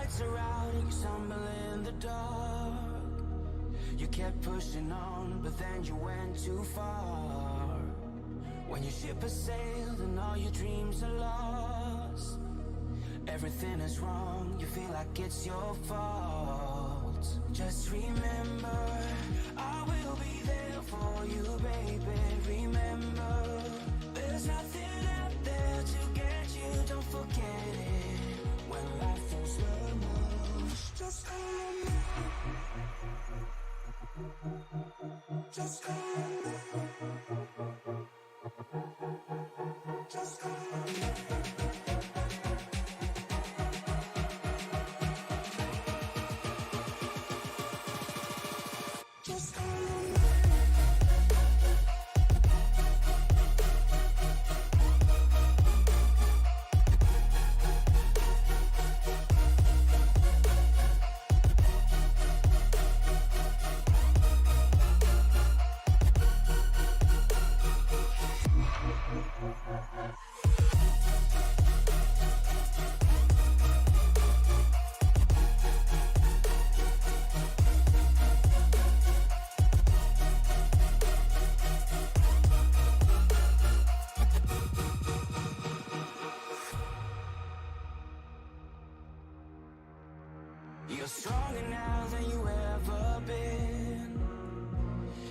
lights are out and you stumble in the dark. You kept pushing on, but then you went too far. When your ship has sailed and all your dreams are lost, everything is wrong, you feel like it's your fault. Just remember, I will be there for you, baby. Remember, there's nothing out there to get you, don't forget it. When life feels lemons, just call me. Just call me. Just call me. Just call me. You're stronger now than you ever been.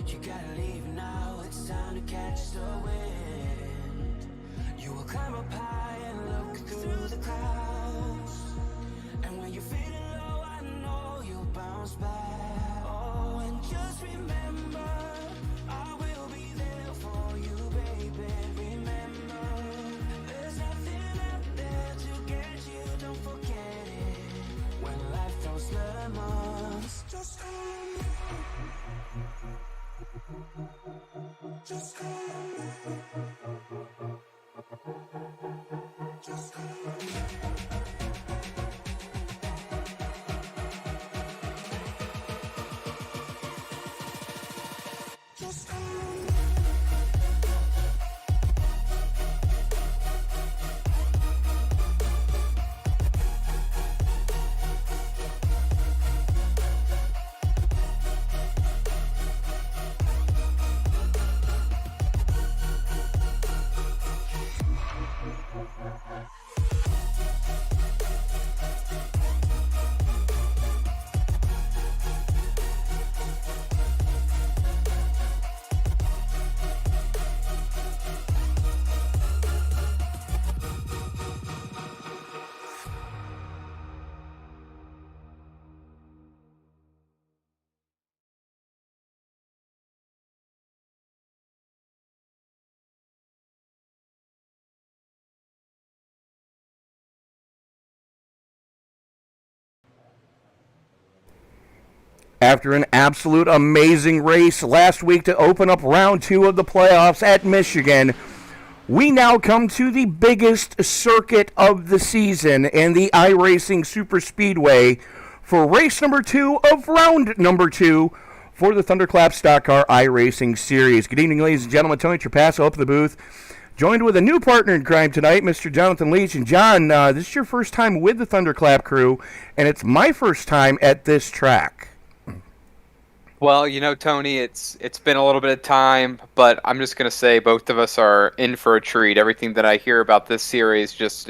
You gotta leave now, it's time to catch the wind. You will climb up high and look through the clouds. And when you're feeling low, I know you'll bounce back. Oh, and just remember, I will be there for you, baby. Remember, there's nothing out there to get you, don't forget it. When life throws lemons, just call me. Just call me. Just call me. Just call me. After an absolute amazing race last week to open up round 2 of the playoffs at Michigan, we now come to the biggest circuit of the season in the iRacing Superspeedway for race number 2 of round number 2 for the ThunderClap Stock Car iRacing Series. Good evening, ladies and gentlemen. Tony Trapasso up at the booth, joined with a new partner in crime tonight, Mr. Jonathan Leach. And John, this is your first time with the ThunderClap crew, and it's my first time at this track. Well, you know, Tony, it's been a little bit of time, but I'm just going to say both of us are in for a treat. Everything that I hear about this series just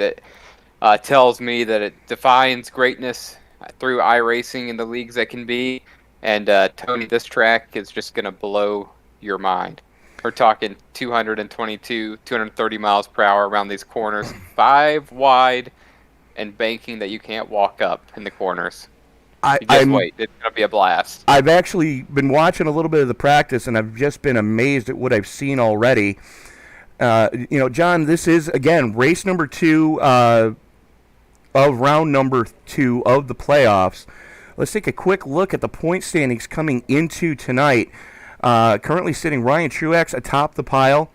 tells me that it defines greatness through iRacing and the leagues that can be. And, Tony, this track is just going to blow your mind. We're talking 222, 230 miles per hour around these corners, 5 wide, and banking that you can't walk up in the corners. Wait, it's going to be a blast. I've actually been watching a little bit of the practice, and I've just been amazed at what I've seen already. John, this is, again, race number 2 of round number 2 of the playoffs. Let's take a quick look at the point standings coming into tonight. Currently sitting Ryan Truex atop the pile.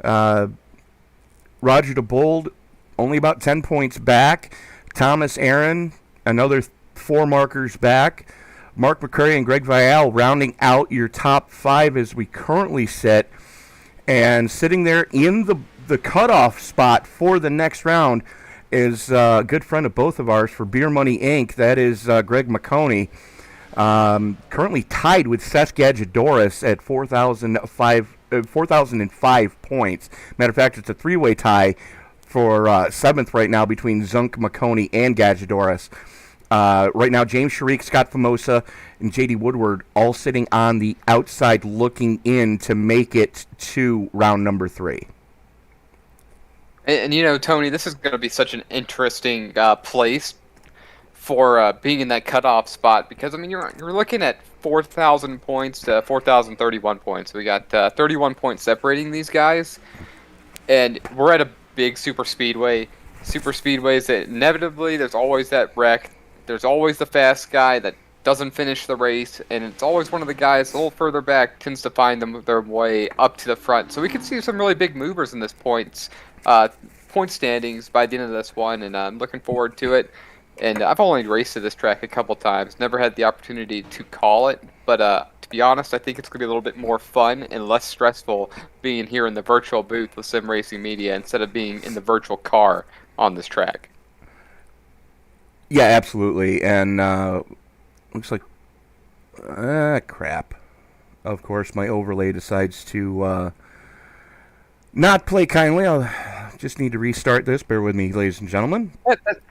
Roger Diebold only about 10 points back. Thomas Aaron, another 4 markers back. Mark McCurry and Greg Vial rounding out your top 5 as we currently sit. And sitting there in the cutoff spot for the next round, is a good friend of both of ours for Beer Money Inc. That is Greg McConey. Currently tied with Seth Gadgedoris at 4,005 points. Matter of fact, it's a three-way tie for seventh right now between Zunk, McConey, and Gadgedoris. Right now, James Sharik, Scott Famosa, and J.D. Woodward all sitting on the outside looking in to make it to round number 3. And Tony, this is going to be such an interesting place for being in that cutoff spot because, I mean, you're looking at 4,000 points to 4,031 points. We got 31 points separating these guys, and we're at a big super speedway. Super speedways that inevitably there's always that wreck. There's always the fast guy that doesn't finish the race, and it's always one of the guys a little further back tends to find their way up to the front. So we can see some really big movers in this point standings by the end of this one, and I'm looking forward to it. And I've only raced at this track a couple times, never had the opportunity to call it, but to be honest, I think it's going to be a little bit more fun and less stressful being here in the virtual booth with Sim Racing Media instead of being in the virtual car on this track. Yeah, absolutely. And looks like crap. Of course, my overlay decides to not play kindly. I'll just need to restart this. Bear with me, ladies and gentlemen.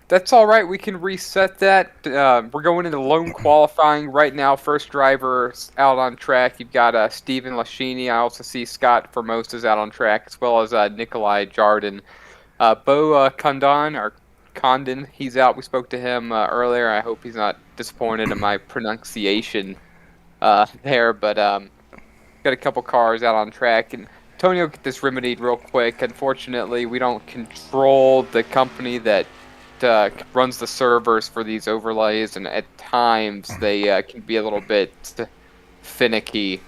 That's all right. We can reset that. We're going into lone qualifying right now. First driver out on track. You've got Stephen Lashini. I also see Scott Formosa's out on track, as well as Nikolai Jardin. Bo Condon, he's out. We spoke to him earlier. I hope he's not disappointed in my pronunciation there. But got a couple cars out on track. And Tony will get this remedied real quick. Unfortunately, we don't control the company that runs the servers for these overlays, and at times they can be a little bit finicky,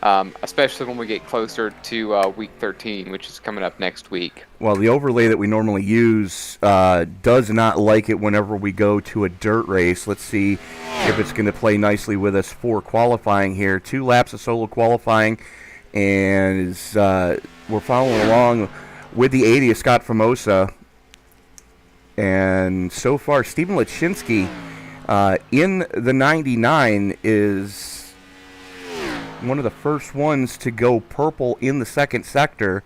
especially when we get closer to week 13, which is coming up next week. Well, the overlay that we normally use does not like it whenever we go to a dirt race. Let's see if it's going to play nicely with us for qualifying here. 2 laps of solo qualifying, and we're following along with the 80 of Scott Formosa. And so far, Stephen Lachinsky in the 99 is one of the first ones to go purple in the second sector.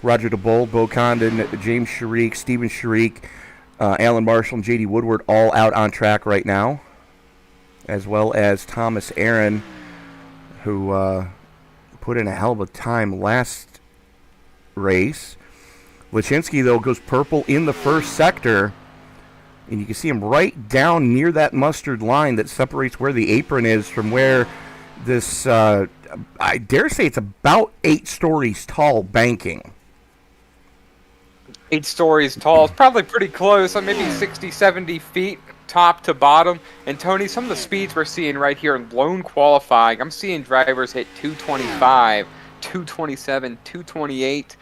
Roger Diebold, Bo Condon, James Sharik, Stephen Sharik, Alan Marshall, and J.D. Woodward all out on track right now, as well as Thomas Aaron, who put in a hell of a time last race. Lachinsky, though, goes purple in the first sector, and you can see him right down near that mustard line that separates where the apron is from where this, I dare say it's about 8 stories tall banking. 8 stories tall. It's probably pretty close, maybe 60, 70 feet top to bottom. And Tony, some of the speeds we're seeing right here in lone qualifying, I'm seeing drivers hit 225, 227, 228.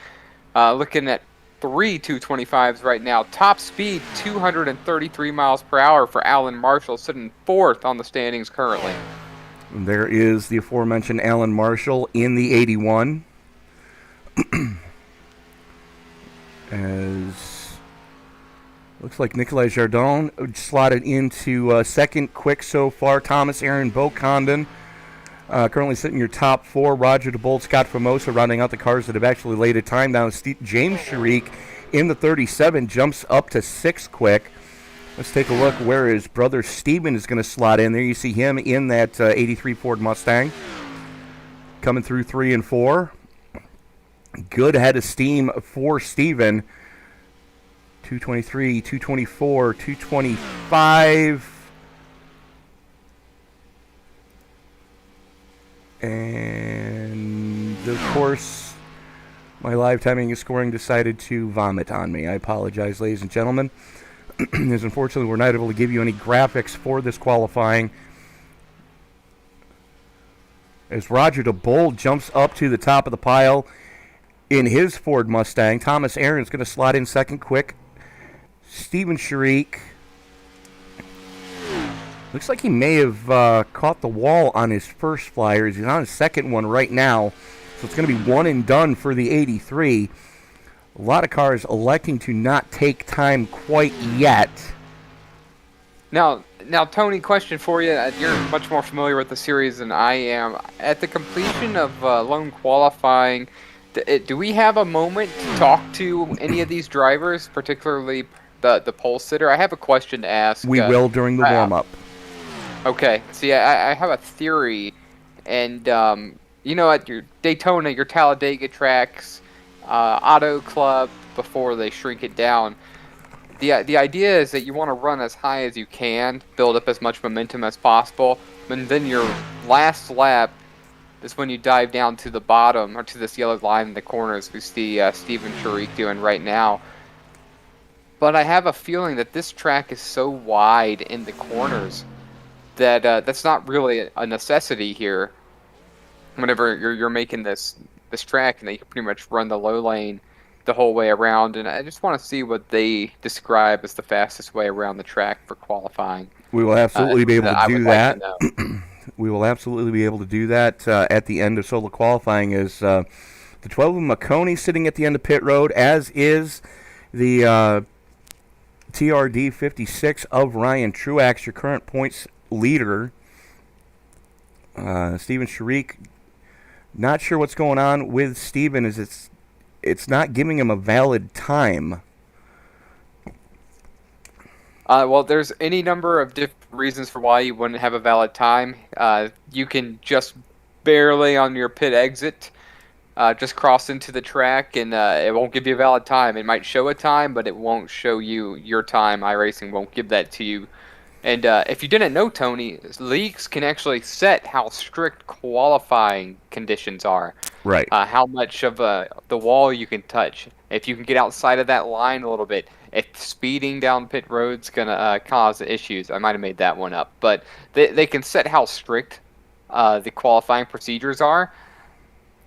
Looking at 3 225s right now. Top speed, 233 miles per hour for Alan Marshall, sitting 4th on the standings currently. And there is the aforementioned Alan Marshall in the 81. As looks like Nikolai Jardin slotted into second quick so far. Thomas Aaron, Bo Condon currently sitting in your top 4. Roger Diebold, Scott Formosa rounding out the cars that have actually laid a time down. James Sharik in the 37 jumps up to 6th quick. Let's take a look where his brother Steven is going to slot in. There you see him in that 83 Ford Mustang. Coming through 3 and 4. Good head of steam for Steven. 223, 224, 225. And, of course, my live timing and scoring decided to vomit on me. I apologize, ladies and gentlemen. As unfortunately, we're not able to give you any graphics for this qualifying. As Roger Diebold jumps up to the top of the pile in his Ford Mustang. Thomas Aaron's going to slot in second quick. Stephen Sharik. Looks like he may have caught the wall on his first flyer. He's on his second one right now. So it's going to be one and done for the 83. A lot of cars electing to not take time quite yet. Now, Tony, question for you. You're much more familiar with the series than I am. At the completion of lone qualifying, do we have a moment to talk to any of these drivers, particularly the pole sitter? I have a question to ask. We will during the warm-up. Okay. See, I have a theory, and at your Daytona, your Talladega tracks, Auto Club, before they shrink it down. The idea is that you want to run as high as you can, build up as much momentum as possible, and then your last lap is when you dive down to the bottom, or to this yellow line in the corners we see Steven Sharik doing right now. But I have a feeling that this track is so wide in the corners that that's not really a necessity here. Whenever you're making this track, and they can pretty much run the low lane the whole way around, and I just want to see what they describe as the fastest way around the track for qualifying. We will absolutely be able to do that. We will absolutely be able to do that at the end of solo qualifying. Is the 12 of McConey sitting at the end of pit road, as is the TRD 56 of Ryan Truax, your current points leader. Steven Sharik, not sure what's going on with Steven, is it's not giving him a valid time. Well, there's any number of different reasons for why you wouldn't have a valid time. You can just barely on your pit exit just cross into the track, and it won't give you a valid time. It might show a time, but it won't show you your time. iRacing won't give that to you. And if you didn't know, Tony, leagues can actually set how strict qualifying conditions are. Right. How much of the wall you can touch. If you can get outside of that line a little bit. If speeding down pit road's going to cause issues. I might have made that one up. But they can set how strict the qualifying procedures are.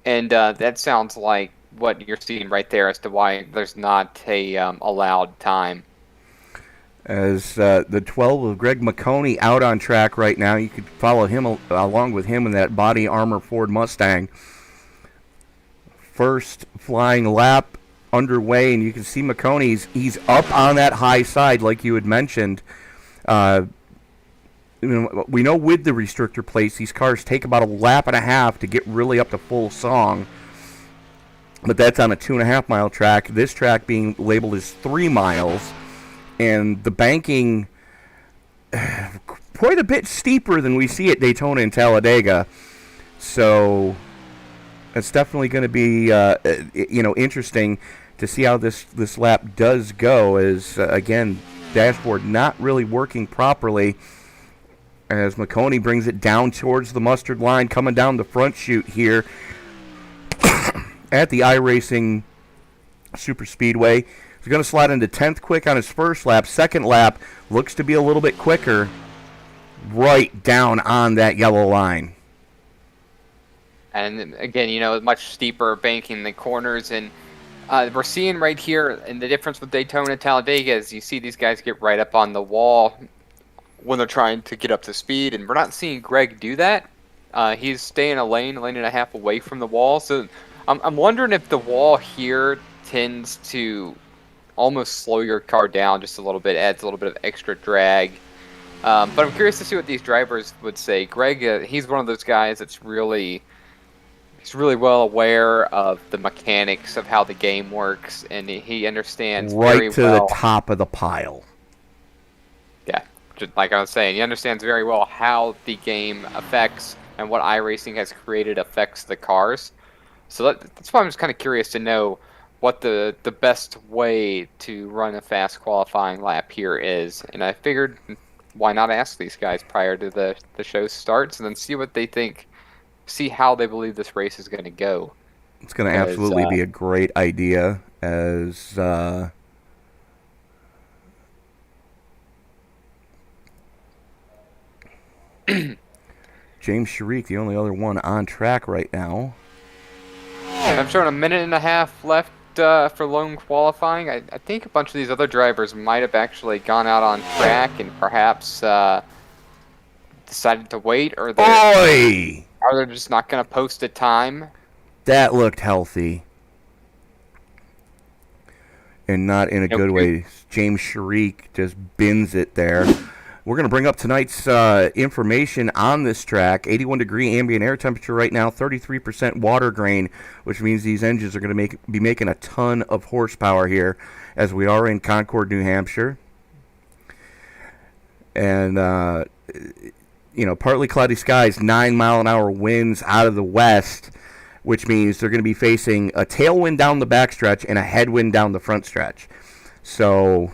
And that sounds like what you're seeing right there as to why there's not a allowed time. As the 12 of Greg McConey out on track right now. You could follow him along with him in that body armor Ford Mustang. First flying lap underway, and you can see McConey, he's up on that high side like you had mentioned. We know with the restrictor plates, these cars take about a lap and a half to get really up to full song. But that's on a 2.5 mile track. This track being labeled as 3 miles. And the banking quite a bit steeper than we see at Daytona and Talladega. So it's definitely going to be interesting to see how this lap does go. As again, dashboard not really working properly. As McConey brings it down towards the mustard line, coming down the front chute here at the iRacing Superspeedway. He's going to slide into 10th quick on his first lap. Second lap looks to be a little bit quicker, right down on that yellow line. And again, much steeper banking in the corners. And we're seeing right here, and the difference with Daytona and Talladega is you see these guys get right up on the wall when they're trying to get up to speed. And we're not seeing Greg do that. He's staying a lane and a half away from the wall. So I'm wondering if the wall here tends to almost slow your car down just a little bit, adds a little bit of extra drag. But I'm curious to see what these drivers would say. Greg, he's one of those guys that's really well aware of the mechanics of how the game works, and he understands very well. Right to the top of the pile. Yeah, just like I was saying, he understands very well how the game affects and what iRacing has created affects the cars. So that's why I'm just kind of curious to know what the best way to run a fast qualifying lap here is. And I figured, why not ask these guys prior to the show starts, and then see what they think, see how they believe this race is going to go. It's going to absolutely be a great idea, as James Sharik, the only other one on track right now. And I'm showing a minute and a half left for lone qualifying. I think a bunch of these other drivers might have actually gone out on track and perhaps decided to wait, or they're just not going to post a time. That looked healthy. and not in a good way. James Sharik just bins it there. We're going to bring up tonight's information on this track. 81-degree ambient air temperature right now, 33% water grain, which means these engines are going to be making a ton of horsepower here as we are in Concord, New Hampshire. And, partly cloudy skies, 9-mile-an-hour winds out of the west, which means they're going to be facing a tailwind down the backstretch and a headwind down the front stretch. So...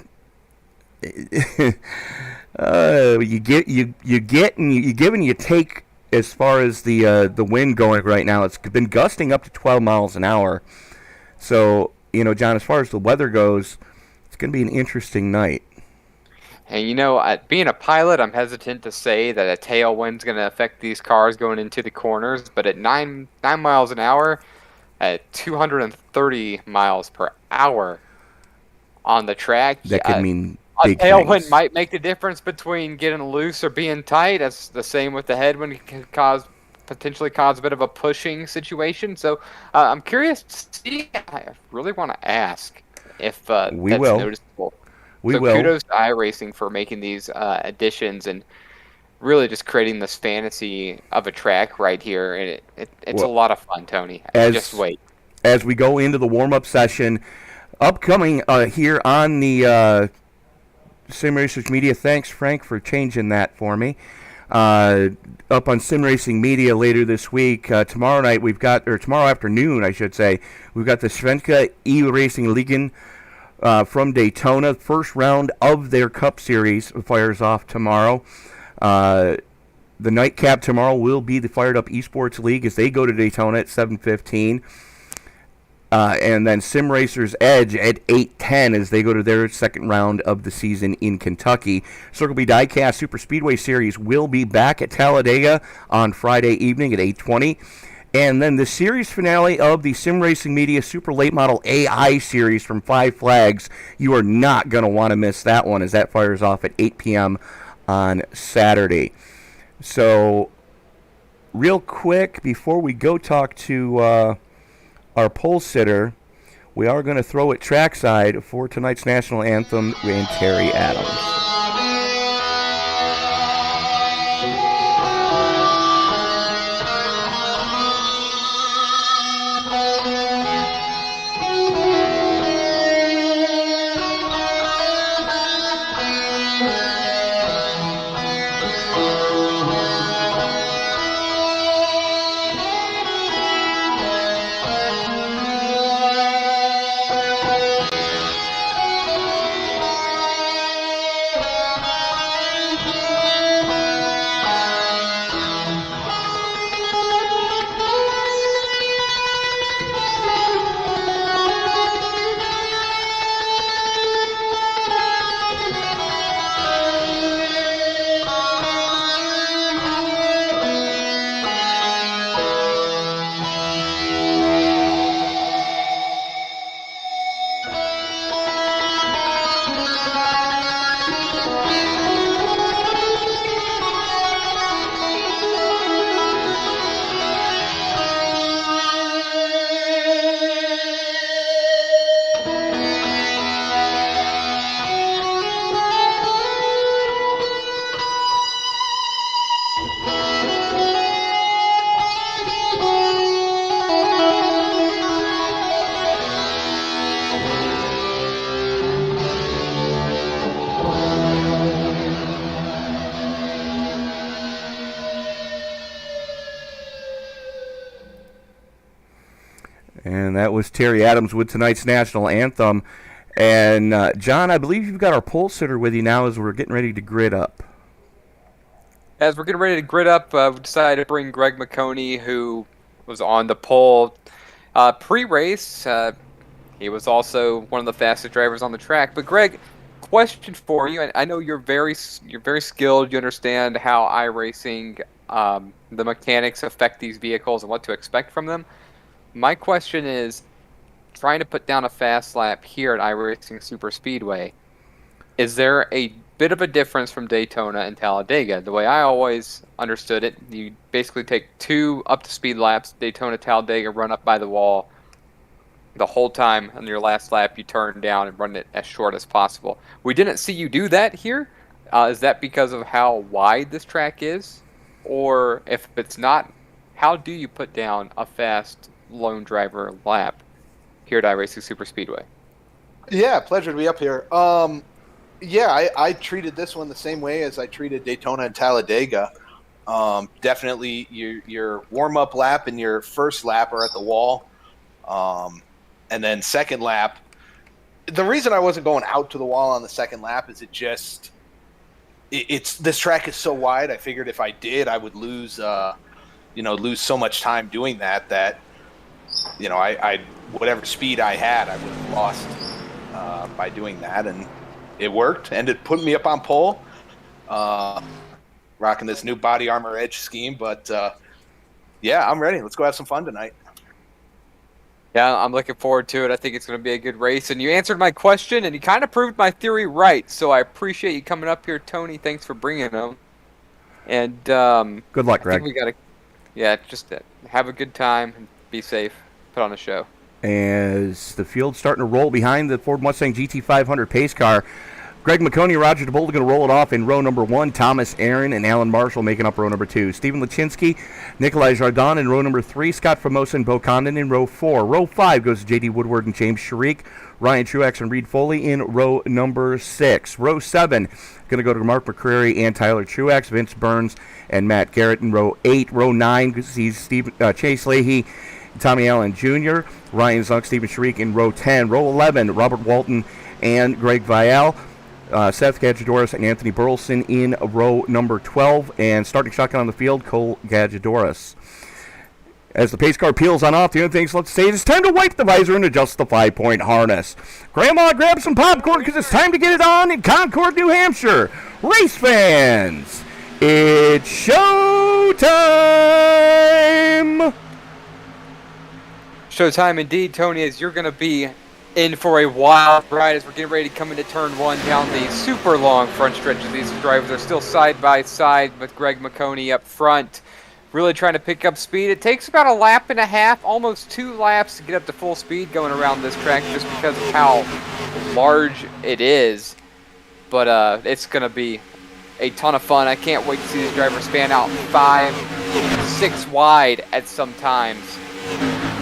you give and you take as far as the wind going right now. It's been gusting up to 12 miles an hour. So, John, as far as the weather goes, it's going to be an interesting night. And, being a pilot, I'm hesitant to say that a tailwind's going to affect these cars going into the corners. But at 9 miles an hour, at 230 miles per hour on the track, that could mean... a tailwind might make the difference between getting loose or being tight. That's the same with the headwind. It can potentially cause a bit of a pushing situation. So I'm curious to see. I really want to ask if that's noticeable. We will. Kudos to iRacing for making these additions and really just creating this fantasy of a track right here. And it's a lot of fun, Tony. Just wait. As we go into the warm-up session, upcoming here on the... Sim Racers Media, thanks Frank for changing that for me. Up on Sim Racing Media later this week. Tomorrow afternoon, I should say, we've got the Svenska E-Racing Ligan from Daytona. First round of their Cup Series fires off tomorrow. The nightcap tomorrow will be the Fired Up Esports League as they go to Daytona at 7:15. And then Sim Racers Edge at 8:10 as they go to their second round of the season in Kentucky. Circle B Diecast Superspeedway Series will be back at Talladega on Friday evening at 8:20. And then the series finale of the Sim Racing Media Super Late Model AI Series from Five Flags. You are not going to want to miss that one as that fires off at 8 p.m. on Saturday. So, real quick, before we go talk to... our pole sitter, we are going to throw it trackside for tonight's national anthem and Terry Adams. And that was Terry Adams with tonight's national anthem. And, John, I believe you've got our pole sitter with you now as we're getting ready to grid up. As we're getting ready to grid up, we decided to bring Greg McConey, who was on the pole pre-race. He was also one of the fastest drivers on the track. But, Greg, question for you. I know you're very skilled. You understand how iRacing, the mechanics affect these vehicles and what to expect from them. My question is, trying to put down a fast lap here at iRacing Superspeedway, is there a bit of a difference from Daytona and Talladega? The way I always understood it, you basically take 2 up-to-speed laps, Daytona, Talladega, run up by the wall, the whole time on your last lap you turn down and run it as short as possible. We didn't see you do that here. Is that because of how wide this track is? Or if it's not, how do you put down a fast lone driver lap here at iRacing Superspeedway? Yeah, pleasure to be up here. Yeah, I treated this one the same way as I treated Daytona and Talladega. Definitely your warm-up lap and your first lap are at the wall. And then second lap, the reason I wasn't going out to the wall on the second lap is it's this track is so wide. I figured if I did, I would lose so much time doing that I whatever speed I had, I would have lost by doing that, and it worked. Ended put me up on pole, rocking this new body armor edge scheme. But yeah, I'm ready. Let's go have some fun tonight. Yeah, I'm looking forward to it. I think it's going to be a good race. And you answered my question, and you kind of proved my theory right. So I appreciate you coming up here, Tony. Thanks for bringing them. And good luck, Greg. I think we got to, just have a good time and be safe. Put on a show. As the field's starting to roll behind the Ford Mustang GT500 pace car, Greg McConey and Roger Diebold are going to roll it off in row number 1. Thomas Aaron and Alan Marshall making up row number 2. Stephen Lachinsky, Nikolai Jardin in row number 3. Scott Famosa and Bo Condon in row 4. Row 5 goes to J.D. Woodward and James Sharik. Ryan Truex and Reed Foley in row number 6. Row 7 going to go to Mark McCreary and Tyler Truex, Vince Burns and Matt Garrett in row 8. Row 9 sees Chase Leahy, Tommy Allen Jr., Ryan Zunk, Stephen Sharik in row 10. Row 11, Robert Walton and Greg Vial. Seth Gadjadoris and Anthony Burleson in row number 12. And starting shotgun on the field, Cole Gadjadoris. As the pace car peels on off, the only things left to say is it's time to wipe the visor and adjust the 5-point harness. Grandma, grab some popcorn because it's time to get it on in Concord, New Hampshire. Race fans, it's showtime! Showtime indeed, Tony, as you're going to be in for a wild ride as we're getting ready to come into turn 1 down the super long front stretches. These drivers are still side by side with Greg McConey up front, really trying to pick up speed. It takes about a lap and a half, almost 2 laps to get up to full speed going around this track just because of how large it is. But it's going to be a ton of fun. I can't wait to see these drivers span out 5, 6 wide at some times.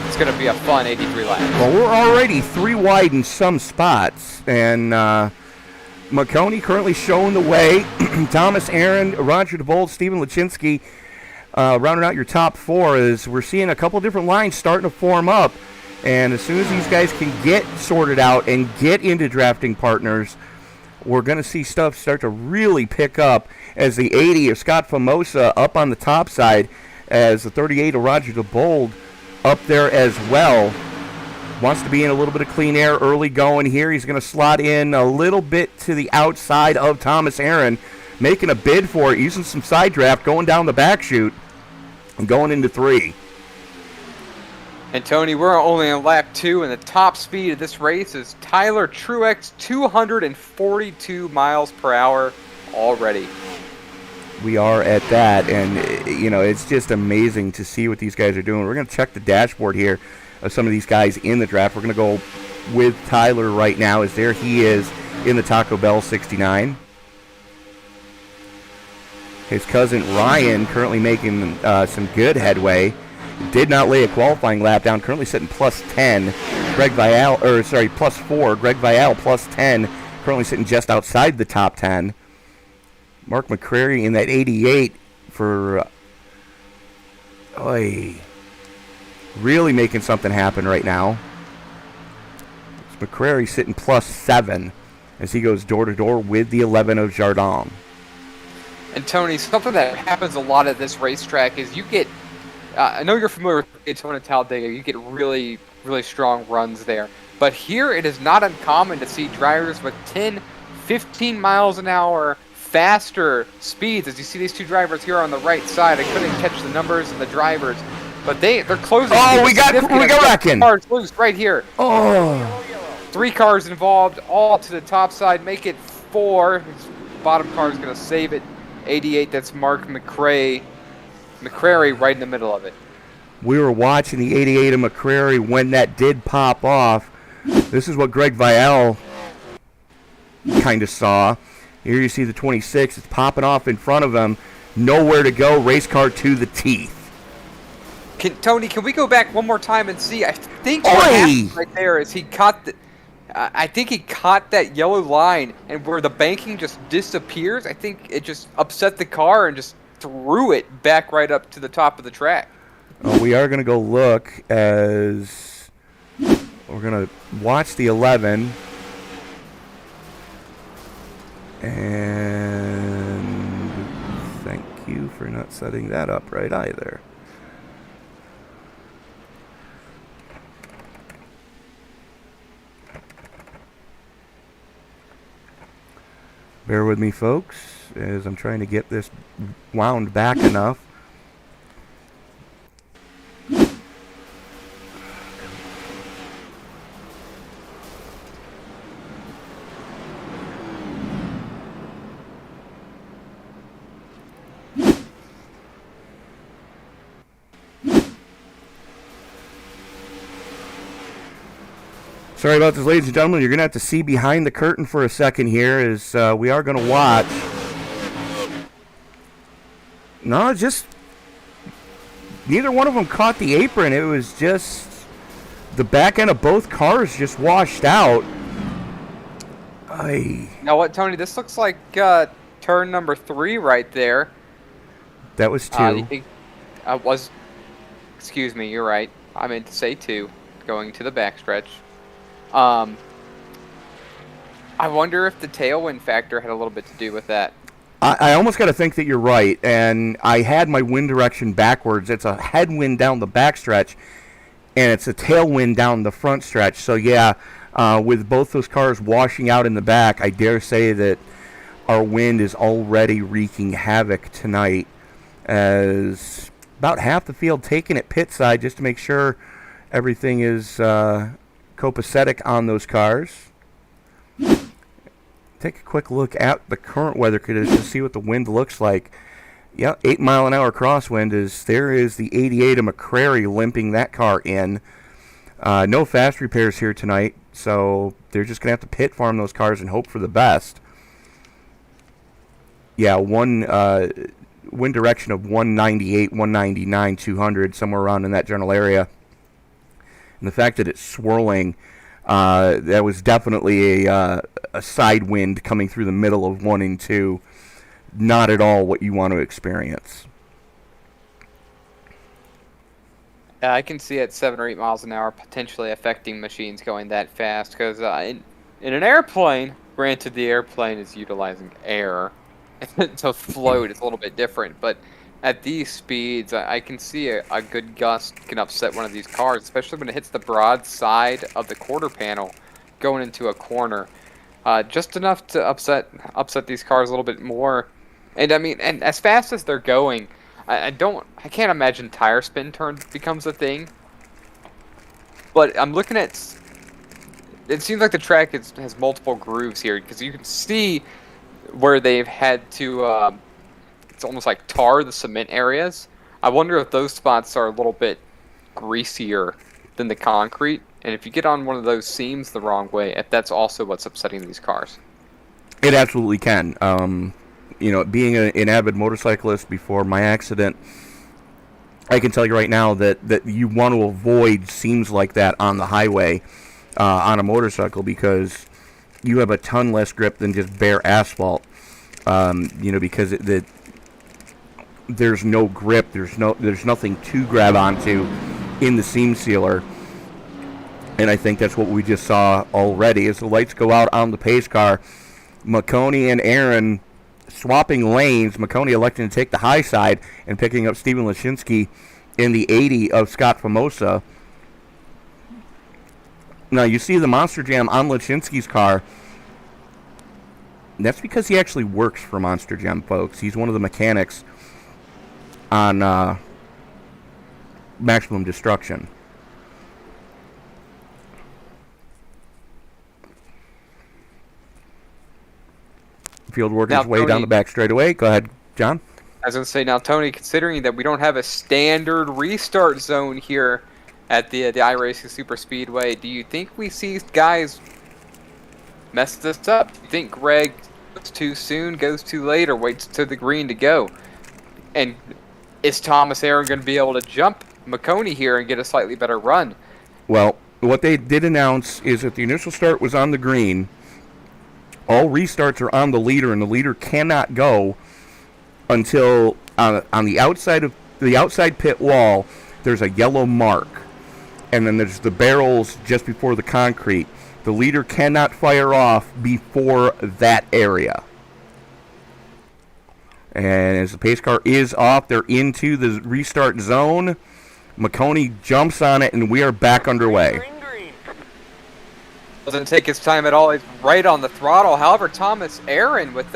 It's going to be a fun 83 laps. Well, we're already 3 wide in some spots, and McConey currently showing the way. Thomas Aaron, Roger Diebold, Stephen Lachinsky rounding out your top 4 as we're seeing a couple different lines starting to form up. And as soon as these guys can get sorted out and get into drafting partners, we're going to see stuff start to really pick up as the 80 of Scott Famosa up on the top side, as the 38 of Roger Diebold up there as well. Wants to be in a little bit of clean air early going here. He's going to slot in a little bit to the outside of Thomas Aaron, making a bid for it, using some side draft, going down the back chute and going into 3. And Tony, we're only on lap 2, and the top speed of this race is Tyler Truex, 242 miles per hour already. We are at that, and it's just amazing to see what these guys are doing. We're going to check the dashboard here of some of these guys in the draft. We're going to go with Tyler right now, as there he is in the Taco Bell 69. His cousin Ryan currently making some good headway. Did not lay a qualifying lap down, currently sitting plus 10. Plus 4. Greg Vial plus 10, currently sitting just outside the top 10. Mark McCreary in that 88 for really making something happen right now. It's McCreary sitting plus 7 as he goes door to door with the 11 of Jardin. And Tony, something that happens a lot at this racetrack is you get, I know you're familiar with Daytona and Talladega, you get really, really strong runs there. But here it is not uncommon to see drivers with 10, 15 miles an hour faster speeds. As you see these 2 drivers here on the right side, I couldn't catch the numbers and the drivers, but they're closing. Oh, we got wrecking. Cars loose right here. Oh, 3 cars involved, all to the top side, make it 4. His bottom car is going to save it. 88, that's Mark McCreary right in the middle of it. we were watching the 88 of McCrary when that did pop off. This is what Greg Vial kind of saw. Here you see the 26. It's popping off in front of him. Nowhere to go. Race car to the teeth. Tony, can we go back one more time and see? I think Oi! what happened right there is he caught the... I think he caught that yellow line, and where the banking just disappears, I think it just upset the car and just threw it back right up to the top of the track. We are going to go look as we're going to watch the 11. And thank you for not setting that up right either. Bear with me, folks, as I'm trying to get this wound back enough. Sorry about this, ladies and gentlemen. You're going to have to see behind the curtain for a second here as we are going to watch. No, just neither one of them caught the apron. It was just the back end of both cars just washed out. Now what, Tony? This looks like turn number 3 right there. That was 2. Excuse me, you're right. I meant to say 2, going to the backstretch. I wonder if the tailwind factor had a little bit to do with that. I almost got to think that you're right, and I had my wind direction backwards. It's a headwind down the backstretch, and it's a tailwind down the front stretch. So, yeah, with both those cars washing out in the back, I dare say that our wind is already wreaking havoc tonight, as about half the field taking it pit side just to make sure everything is copacetic on those cars. Take a quick look at the current weather conditions to see what the wind looks like. Yeah, 8-mile-an-hour crosswind there is the 88 of McCrary limping that car in. No fast repairs here tonight, so they're just going to have to pit farm those cars and hope for the best. Yeah, one wind direction of 198, 199, 200, somewhere around in that general area. And the fact that it's swirling, that was definitely a side wind coming through the middle of 1 and 2. Not at all what you want to experience. I can see at 7 or 8 miles an hour potentially affecting machines going that fast, because in an airplane, granted the airplane is utilizing air to float, it's a little bit different, but at these speeds, I can see a good gust can upset one of these cars, especially when it hits the broad side of the quarter panel going into a corner. Just enough to upset these cars a little bit more. And I mean, and as fast as they're going, I can't imagine tire spin turn becomes a thing. But I'm looking at, it seems like the track has multiple grooves here, because you can see where they've had to, it's almost like tar the cement areas. I wonder if those spots are a little bit greasier than the concrete, and if you get on one of those seams the wrong way, if that's also what's upsetting these cars. It absolutely can. Being an avid motorcyclist before my accident, I can tell you right now that you want to avoid seams like that on the highway on a motorcycle, because you have a ton less grip than just bare asphalt. Because there's no grip, there's nothing to grab onto in the seam sealer. And I think that's what we just saw already as the lights go out on the pace car. McConey and Aaron swapping lanes. McConey electing to take the high side and picking up Steven Lashinsky in the 80 of Scott Famosa. Now you see the Monster Jam on Lashinsky's car. That's because he actually works for Monster Jam, folks. He's one of the mechanics on Maximum Destruction. Field working his way down the back straightaway. Go ahead, John. I was going to say, now, Tony, considering that we don't have a standard restart zone here at the iRacing Superspeedway, do you think we see guys mess this up? Do you think Greg goes too soon, goes too late, or waits to the green to go? And is Thomas Aaron going to be able to jump McConey here and get a slightly better run? Well, what they did announce is that the initial start was on the green. All restarts are on the leader, and the leader cannot go until on the outside pit wall, there's a yellow mark, and then there's the barrels just before the concrete. The leader cannot fire off before that area. And as the pace car is off, they're into the restart zone. McConey jumps on it, and we are back underway. Doesn't take his time at all. He's right on the throttle. However, Thomas Aaron with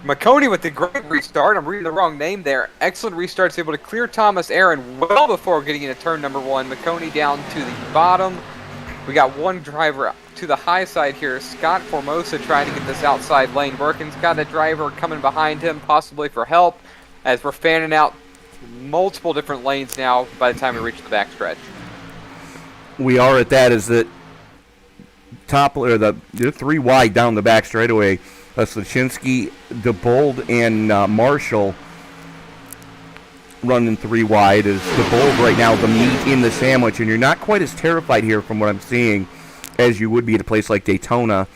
McConey with the great restart. I'm reading the wrong name there. Excellent restart. Able to clear Thomas Aaron well before getting into turn number 1. McConey down to the bottom. We got one driver to the high side here. Scott Formosa trying to get this outside lane working. He's got a driver coming behind him, possibly for help, as we're fanning out multiple different lanes now by the time we reach the backstretch. We are at that as the top, or the 3 wide down the back straightaway. That's Lachinsky, Diebold, and Marshall running 3 wide. Is Diebold right now the meat in the sandwich, and you're not quite as terrified here from what I'm seeing as you would be at a place like Daytona.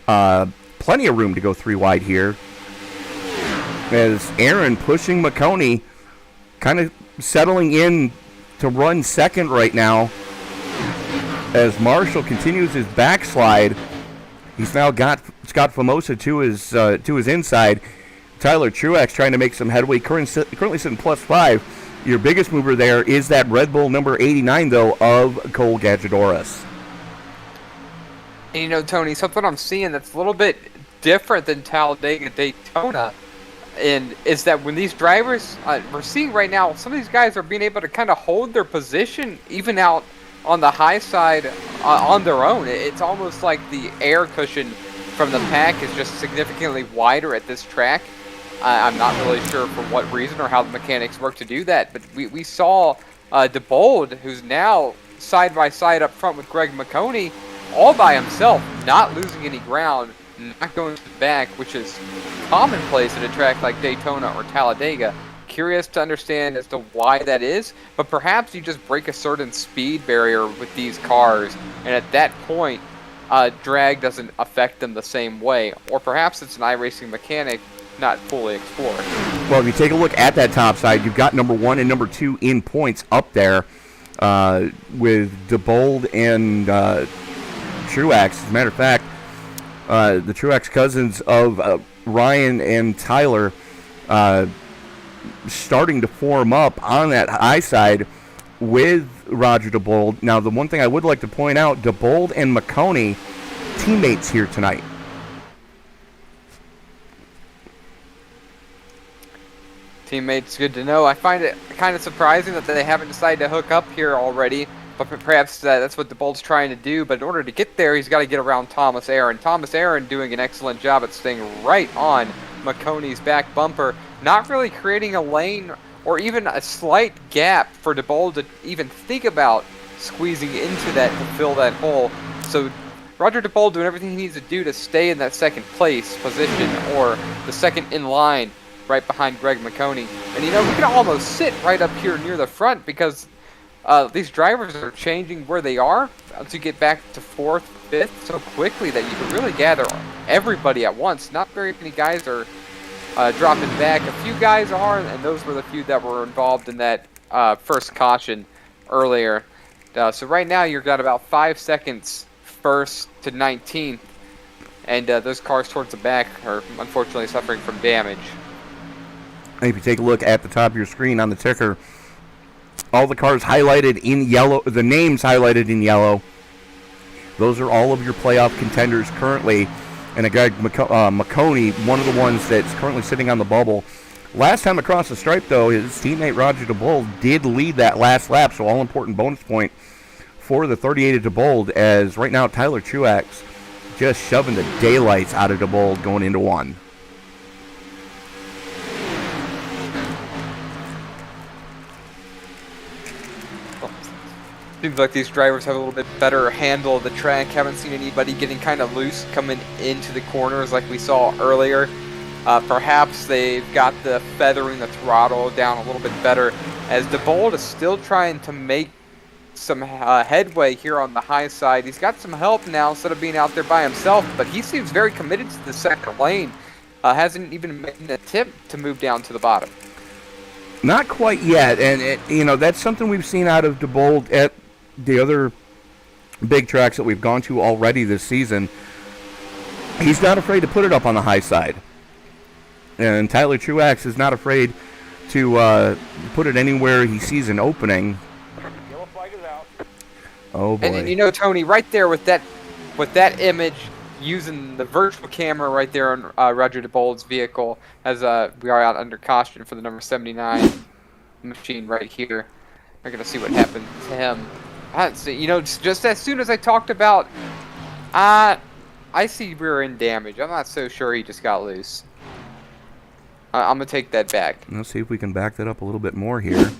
Plenty of room to go 3 wide here. As Aaron pushing McConey, kind of settling in to run second right now. As Marshall continues his backslide, he's now got Scott Formosa to his inside. Tyler Truex trying to make some headway, currently sitting +5. Your biggest mover there is that Red Bull number 89, though, of Cole Gadjadoris. And you know, Tony, something I'm seeing that's a little bit different than Talladega Daytona, and is that when these drivers, we're seeing right now, some of these guys are being able to kind of hold their position even out on the high side on their own. It's almost like the air cushion from the pack is just significantly wider at this track. I'm not really sure for what reason or how the mechanics work to do that, but we saw Diebold, who's now side by side up front with Greg McConey, all by himself, not losing any ground, not going to the back, which is commonplace at a track like Daytona or Talladega. Curious to understand as to why that is, but perhaps you just break a certain speed barrier with these cars, and at that point, drag doesn't affect them the same way. Or perhaps it's an iRacing mechanic not fully explored. Well, if you take a look at that top side, you've got number 1 and number 2 in points up there with Diebold and Truex. As a matter of fact, the Truex cousins of Ryan and Tyler starting to form up on that high side with Roger Diebold. Now, the one thing I would like to point out, Diebold and McConey, teammates here tonight. Teammates, good to know. I find it kind of surprising that they haven't decided to hook up here already, but perhaps that's what Diebold's trying to do. But in order to get there, he's got to get around Thomas Aaron. Thomas Aaron doing an excellent job at staying right on McConey's back bumper, not really creating a lane or even a slight gap for Diebold to even think about squeezing into that to fill that hole. So Roger Diebold doing everything he needs to do to stay in that second place position, or the second in line right behind Greg McConey. And you know, we can almost sit right up here near the front because these drivers are changing where they are to get back to 4th, 5th so quickly that you can really gather everybody at once. Not very many guys are dropping back. A few guys are, and those were the few that were involved in that first caution earlier. So right now you've got about 5 seconds 1st to 19th, and those cars towards the back are unfortunately suffering from damage. And if you take a look at the top of your screen on the ticker, all the cars highlighted in yellow, the names highlighted in yellow, those are all of your playoff contenders currently. And a guy, McConey, one of the ones that's currently sitting on the bubble. Last time across the stripe, though, his teammate Roger Diebold did lead that last lap, so all-important bonus point for the 38 of Diebold, as right now Tyler Truex just shoving the daylights out of Diebold going into 1. Seems like these drivers have a little bit better handle of the track. Haven't seen anybody getting kind of loose coming into the corners like we saw earlier. Perhaps they've got the feathering the throttle down a little bit better, as Diebold is still trying to make some headway here on the high side. He's got some help now instead of being out there by himself, but he seems very committed to the second lane. Hasn't even made an attempt to move down to the bottom. Not quite yet, and that's something we've seen out of Diebold at the other big tracks that we've gone to already this season. He's not afraid to put it up on the high side, and Tyler Truex is not afraid to put it anywhere he sees an opening. Yellow flag is out. Oh boy! And Tony, right there with that image, using the virtual camera right there on Roger Diebold's vehicle, as we are out under caution for the number 79 machine right here. We're gonna see what happened to him. Just as soon as I talked about, I see rear end damage. I'm not so sure he just got loose. I'm gonna take that back. Let's see if we can back that up a little bit more here.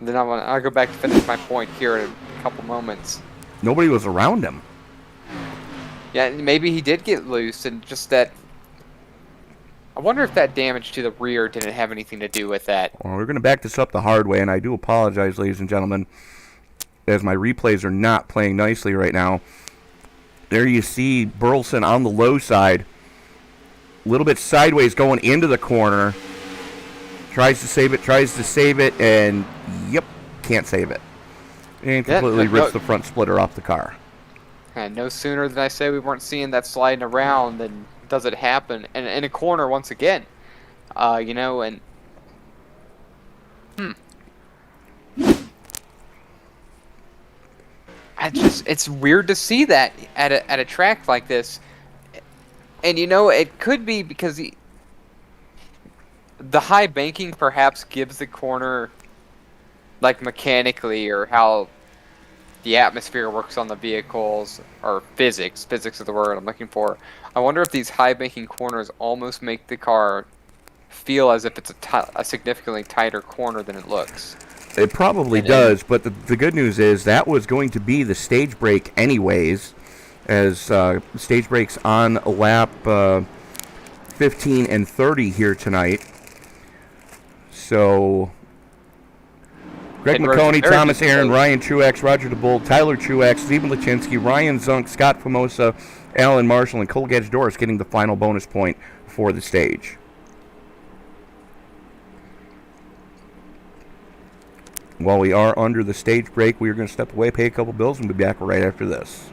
Then I'll go back to finish my point here in a couple moments. Nobody was around him. Yeah, maybe he did get loose, and just that. I wonder if that damage to the rear didn't have anything to do with that. Well, we're going to back this up the hard way, and I do apologize, ladies and gentlemen, as my replays are not playing nicely right now. There you see Burleson on the low side, a little bit sideways going into the corner. Tries to save it, and yep, can't save it. And completely rips the front splitter off the car. And no sooner than I say we weren't seeing that sliding around than does it happen, and in a corner once again. And it's weird to see that at a track like this. And it could be because the high banking perhaps gives the corner, like mechanically, or how the atmosphere works on the vehicles, or physics is the word I'm looking for. I wonder if these high banking corners almost make the car feel as if it's a significantly tighter corner than it looks. It probably does, but the good news is that was going to be the stage break anyways, as stage breaks on lap 15 and 30 here tonight. So Greg McConey, Thomas Aaron, Ryan Truex, Roger Diebold, Tyler Truex, Stephen Lachinsky, Ryan Zunk, Scott Famosa, Alan Marshall, and Cole Gadge-Doris getting the final bonus point for the stage. While we are under the stage break, we are going to step away, pay a couple bills, and we'll be back right after this.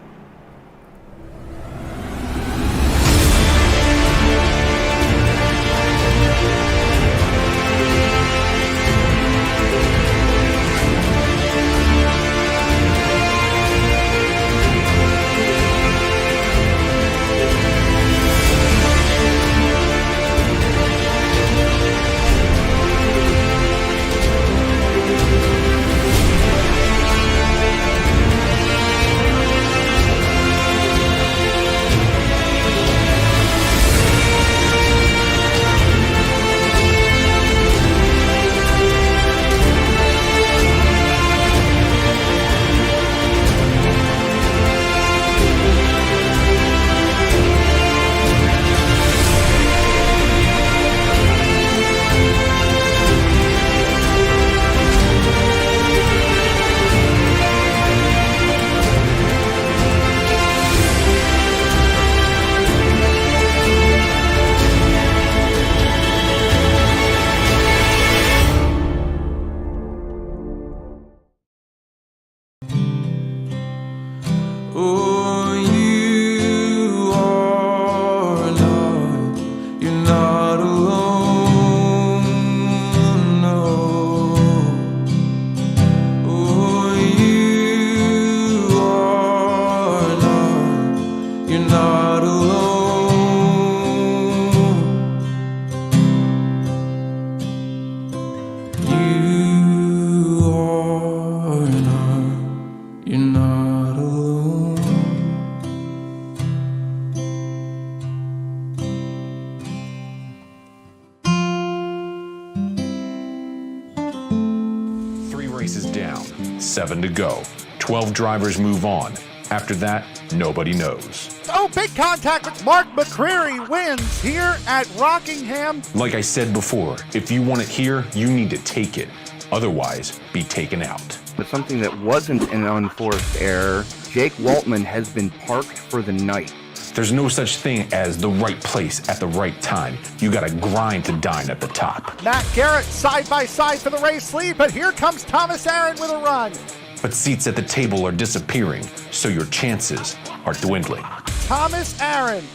is down. 7 to go. 12 drivers move on. After that, nobody knows. Oh, big contact with Mark McCreary wins here at Rockingham. Like I said before, if you want it here, you need to take it. Otherwise, be taken out. But something that wasn't an unforced error, Jake Waltman has been parked for the night. There's no such thing as the right place at the right time. You gotta grind to dine at the top. Matt Garrett side by side for the race lead, but here comes Thomas Aaron with a run. But seats at the table are disappearing, so your chances are dwindling. Thomas Aaron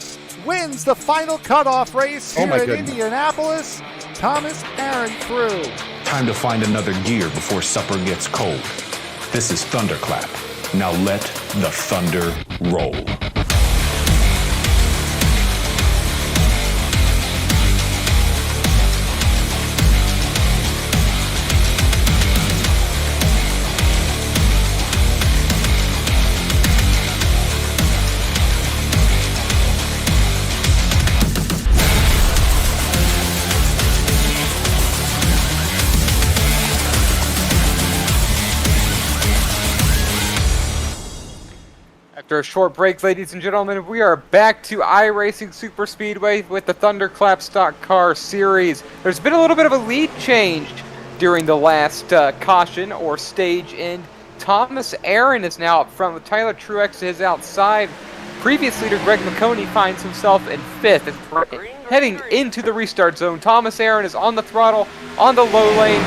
wins the final cutoff race here in Indianapolis. Thomas Aaron through. Time to find another gear before supper gets cold. This is ThunderClap. Now let the thunder roll. After a short break, ladies and gentlemen, we are back to iRacing Superspeedway with the ThunderClap Stock Car Series. There's been a little bit of a lead change during the last caution or stage end. Thomas Aaron is now up front with Tyler Truex to his outside. Previous leader Greg McConey finds himself in 5th. Heading into the restart zone, Thomas Aaron is on the throttle, on the low lane.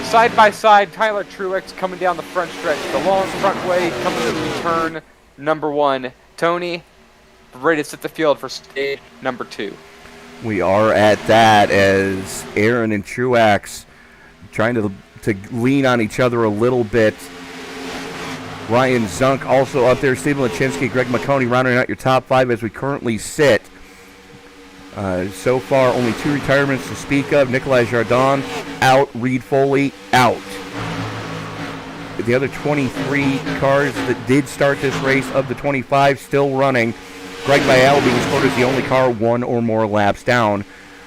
Side by side, Tyler Truex coming down the front stretch. The long front way coming to turn number 1. Tony, ready to set the field for stage number 2. We are at that as Aaron and Truex trying to lean on each other a little bit. Ryan Zunk also up there. Steve Lachinsky, Greg McConey rounding out your top 5 as we currently sit. So far, only 2 retirements to speak of. Nikolai Jardin out. Reed Foley out. The other 23 cars that did start this race of the 25 still running. Greg Bial being scored as the only car 1 or more laps down.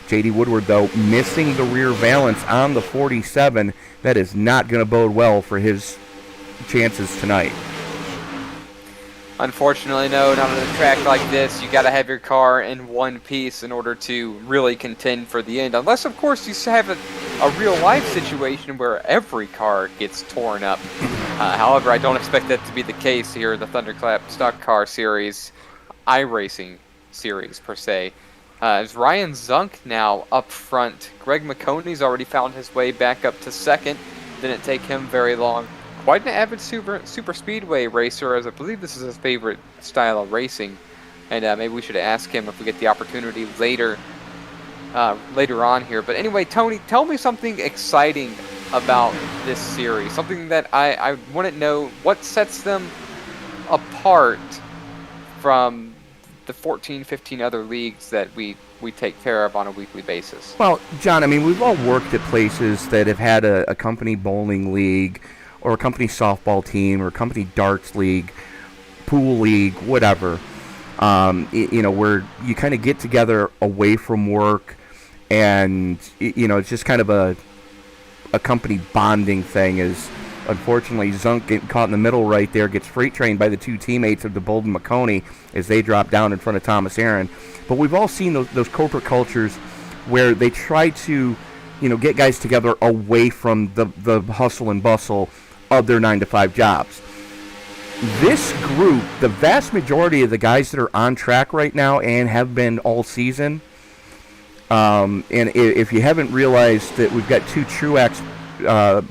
J.D. Woodward, though, missing the rear valance on the 47. That is not going to bode well for his chances tonight. Unfortunately, no, not on a track like this. You got to have your car in one piece in order to really contend for the end. Unless, of course, you have a real-life situation where every car gets torn up. However, I don't expect that to be the case here in the ThunderClap Stock Car Series, iRacing Series, per se. Is Ryan Zunk now up front. Greg McConey's already found his way back up to 2nd. Didn't take him very long. Quite an avid super speedway racer, as I believe this is his favorite style of racing. And maybe we should ask him if we get the opportunity later on here. But anyway, Tony, tell me something exciting about this series. Something that I want to know. What sets them apart from the 14, 15 other leagues that we take care of on a weekly basis? Well, John, I mean, we've all worked at places that have had a company bowling league or a company softball team or a company darts league, pool league, whatever. Where you kind of get together away from work and, it's just kind of a company bonding thing. Is unfortunately Zunk getting caught in the middle right there, gets freight trained by the 2 teammates of Diebold and McConey as they drop down in front of Thomas Aaron. But we've all seen those corporate cultures where they try to, get guys together away from the hustle and bustle of their 9-to-5 jobs. This group, the vast majority of the guys that are on track right now and have been all season, and if you haven't realized that we've got 2 Truex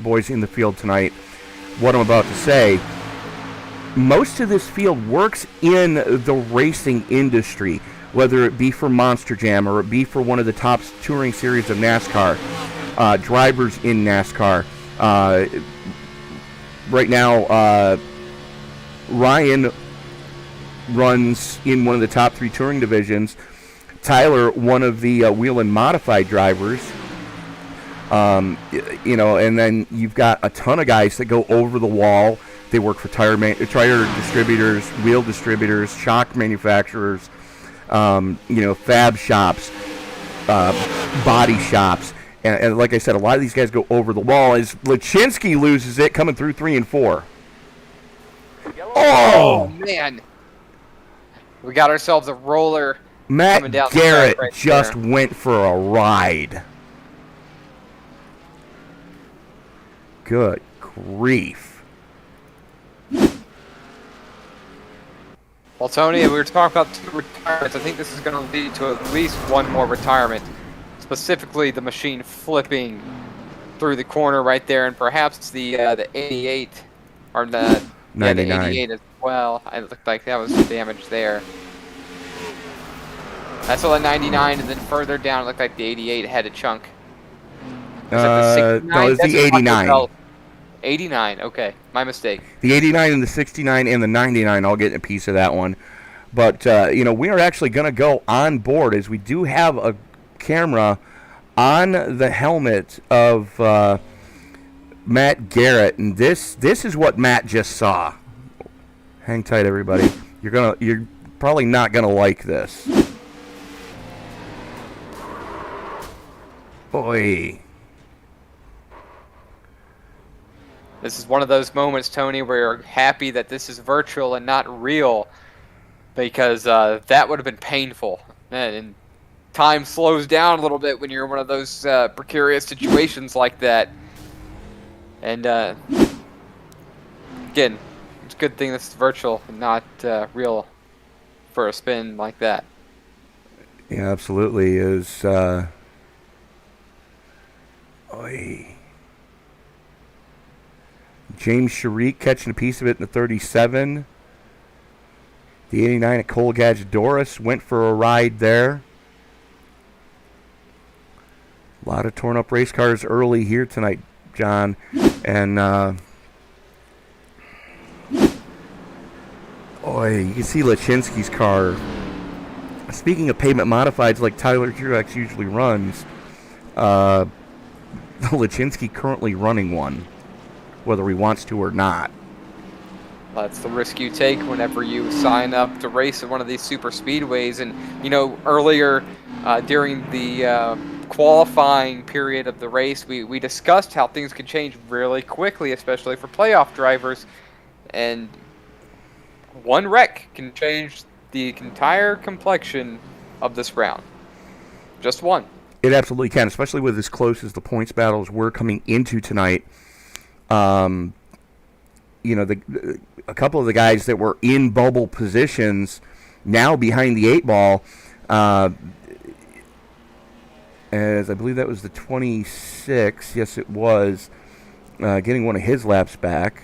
boys in the field tonight, what I'm about to say, most of this field works in the racing industry, whether it be for Monster Jam or it be for one of the top touring series of NASCAR, drivers in NASCAR. Right now, Ryan runs in one of the top 3 touring divisions. Tyler, one of the wheel and modified drivers. And then you've got a ton of guys that go over the wall. They work for tire distributors, wheel distributors, shock manufacturers, fab shops, body shops. And like I said, a lot of these guys go over the wall as Lachinsky loses it coming through 3 and 4. Oh, man. We got ourselves a roller. Matt Down Garrett right just there. went for a ride. Good grief. Well, Tony, we were talking about 2 retirements. I think this is going to lead to at least 1 more retirement. Specifically, the machine flipping through the corner right there, and perhaps the 88 or the 99. 88 as well. It looked like that was some damage there. I saw the 99, and then further down, it looked like the 88 had a chunk. Was it the 69? No, it's the That's 89. 89, okay. My mistake. The 89 and the 69 and the 99 all get a piece of that one. But, we are actually going to go on board as we do have a camera on the helmet of Matt Garrett. And this is what Matt just saw. Hang tight, everybody. You're probably not going to like this. Boy. This is one of those moments, Tony, where you're happy that this is virtual and not real, because that would have been painful. And time slows down a little bit when you're in one of those precarious situations like that. And again, it's a good thing this is virtual and not real for a spin like that. Yeah, absolutely is. James Sharik catching a piece of it in the 37. The 89 at Cole Gadgedoris went for a ride there. A lot of torn up race cars early here tonight, John. And you can see Lachinsky's car. Speaking of pavement modifieds like Tyler Truex usually runs, Lachinsky currently running one, whether he wants to or not. That's the risk you take whenever you sign up to race at one of these super speedways. And, earlier during the qualifying period of the race, we discussed how things could change really quickly, especially for playoff drivers. And one wreck can change the entire complexion of this round. Just one. It absolutely can, especially with as close as the points battles were coming into tonight. A couple of the guys that were in bubble positions now behind the 8 ball, as I believe that was the 26. Yes, it was, getting one of his laps back.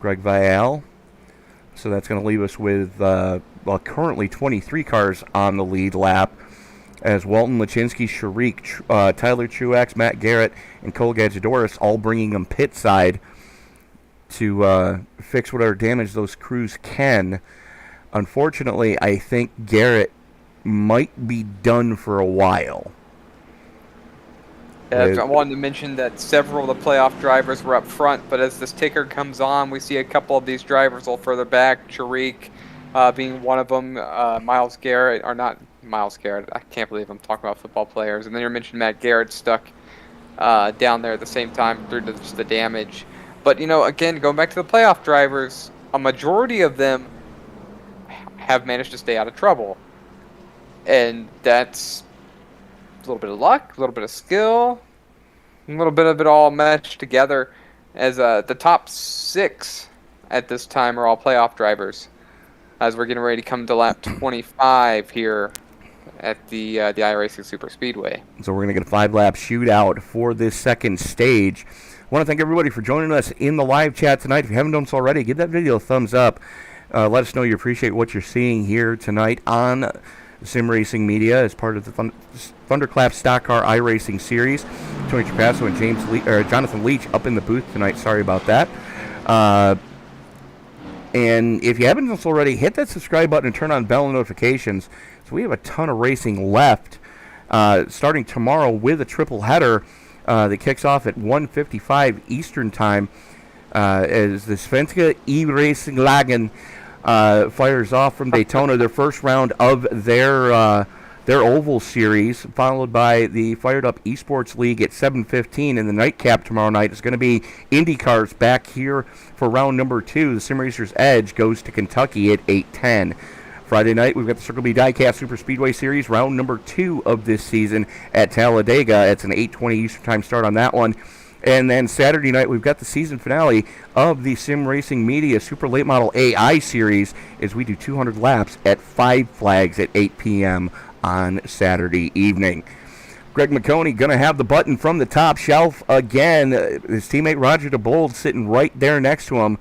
Greg Vial. So that's going to leave us with, currently 23 cars on the lead lap, as Walton, Lachinsky, Sharik, Tyler Truex, Matt Garrett, and Cole Gadgedoris all bringing them pit side to fix whatever damage those crews can. Unfortunately, I think Garrett might be done for a while. I wanted to mention that several of the playoff drivers were up front, but as this ticker comes on, we see a couple of these drivers a little further back. Sharik being one of them, Miles Garrett, or not Miles Garrett. I can't believe I'm talking about football players. And then you mentioned Matt Garrett stuck down there at the same time due to just the damage. But, again, going back to the playoff drivers, a majority of them have managed to stay out of trouble. And that's a little bit of luck, a little bit of skill, a little bit of it all meshed together, as the top 6 at this time are all playoff drivers, as we're getting ready to come to lap 25 here at the iRacing Superspeedway. So we're going to get a 5-lap shootout for this second stage. I want to thank everybody for joining us in the live chat tonight. If you haven't done so already, give that video a thumbs up. Let us know you appreciate what you're seeing here tonight on Sim Racing Media as part of the ThunderClap Stock Car iRacing series. Tony Trapasso and Jonathan Leach up in the booth tonight. Sorry about that. And if you haven't done so already, hit that subscribe button and turn on bell notifications. So we have a ton of racing left, starting tomorrow with a triple header that kicks off at 1:55 Eastern Time as the Svenska iRacing Lagen fires off from Daytona, their first round of their their oval series, followed by the fired up Esports League at 7:15, and the nightcap tomorrow night is going to be IndyCars back here for round number 2. The Sim Racers Edge goes to Kentucky at 8:10. Friday night, we've got the Circle B Diecast Superspeedway Series, round number 2 of this season at Talladega. It's an 8:20 Eastern Time start on that one. And then Saturday night, we've got the season finale of the Sim Racing Media Super Late Model AI Series as we do 200 laps at Five Flags at 8 p.m. on Saturday evening. Greg McConey going to have the button from the top shelf again. His teammate Roger Diebold sitting right there next to him.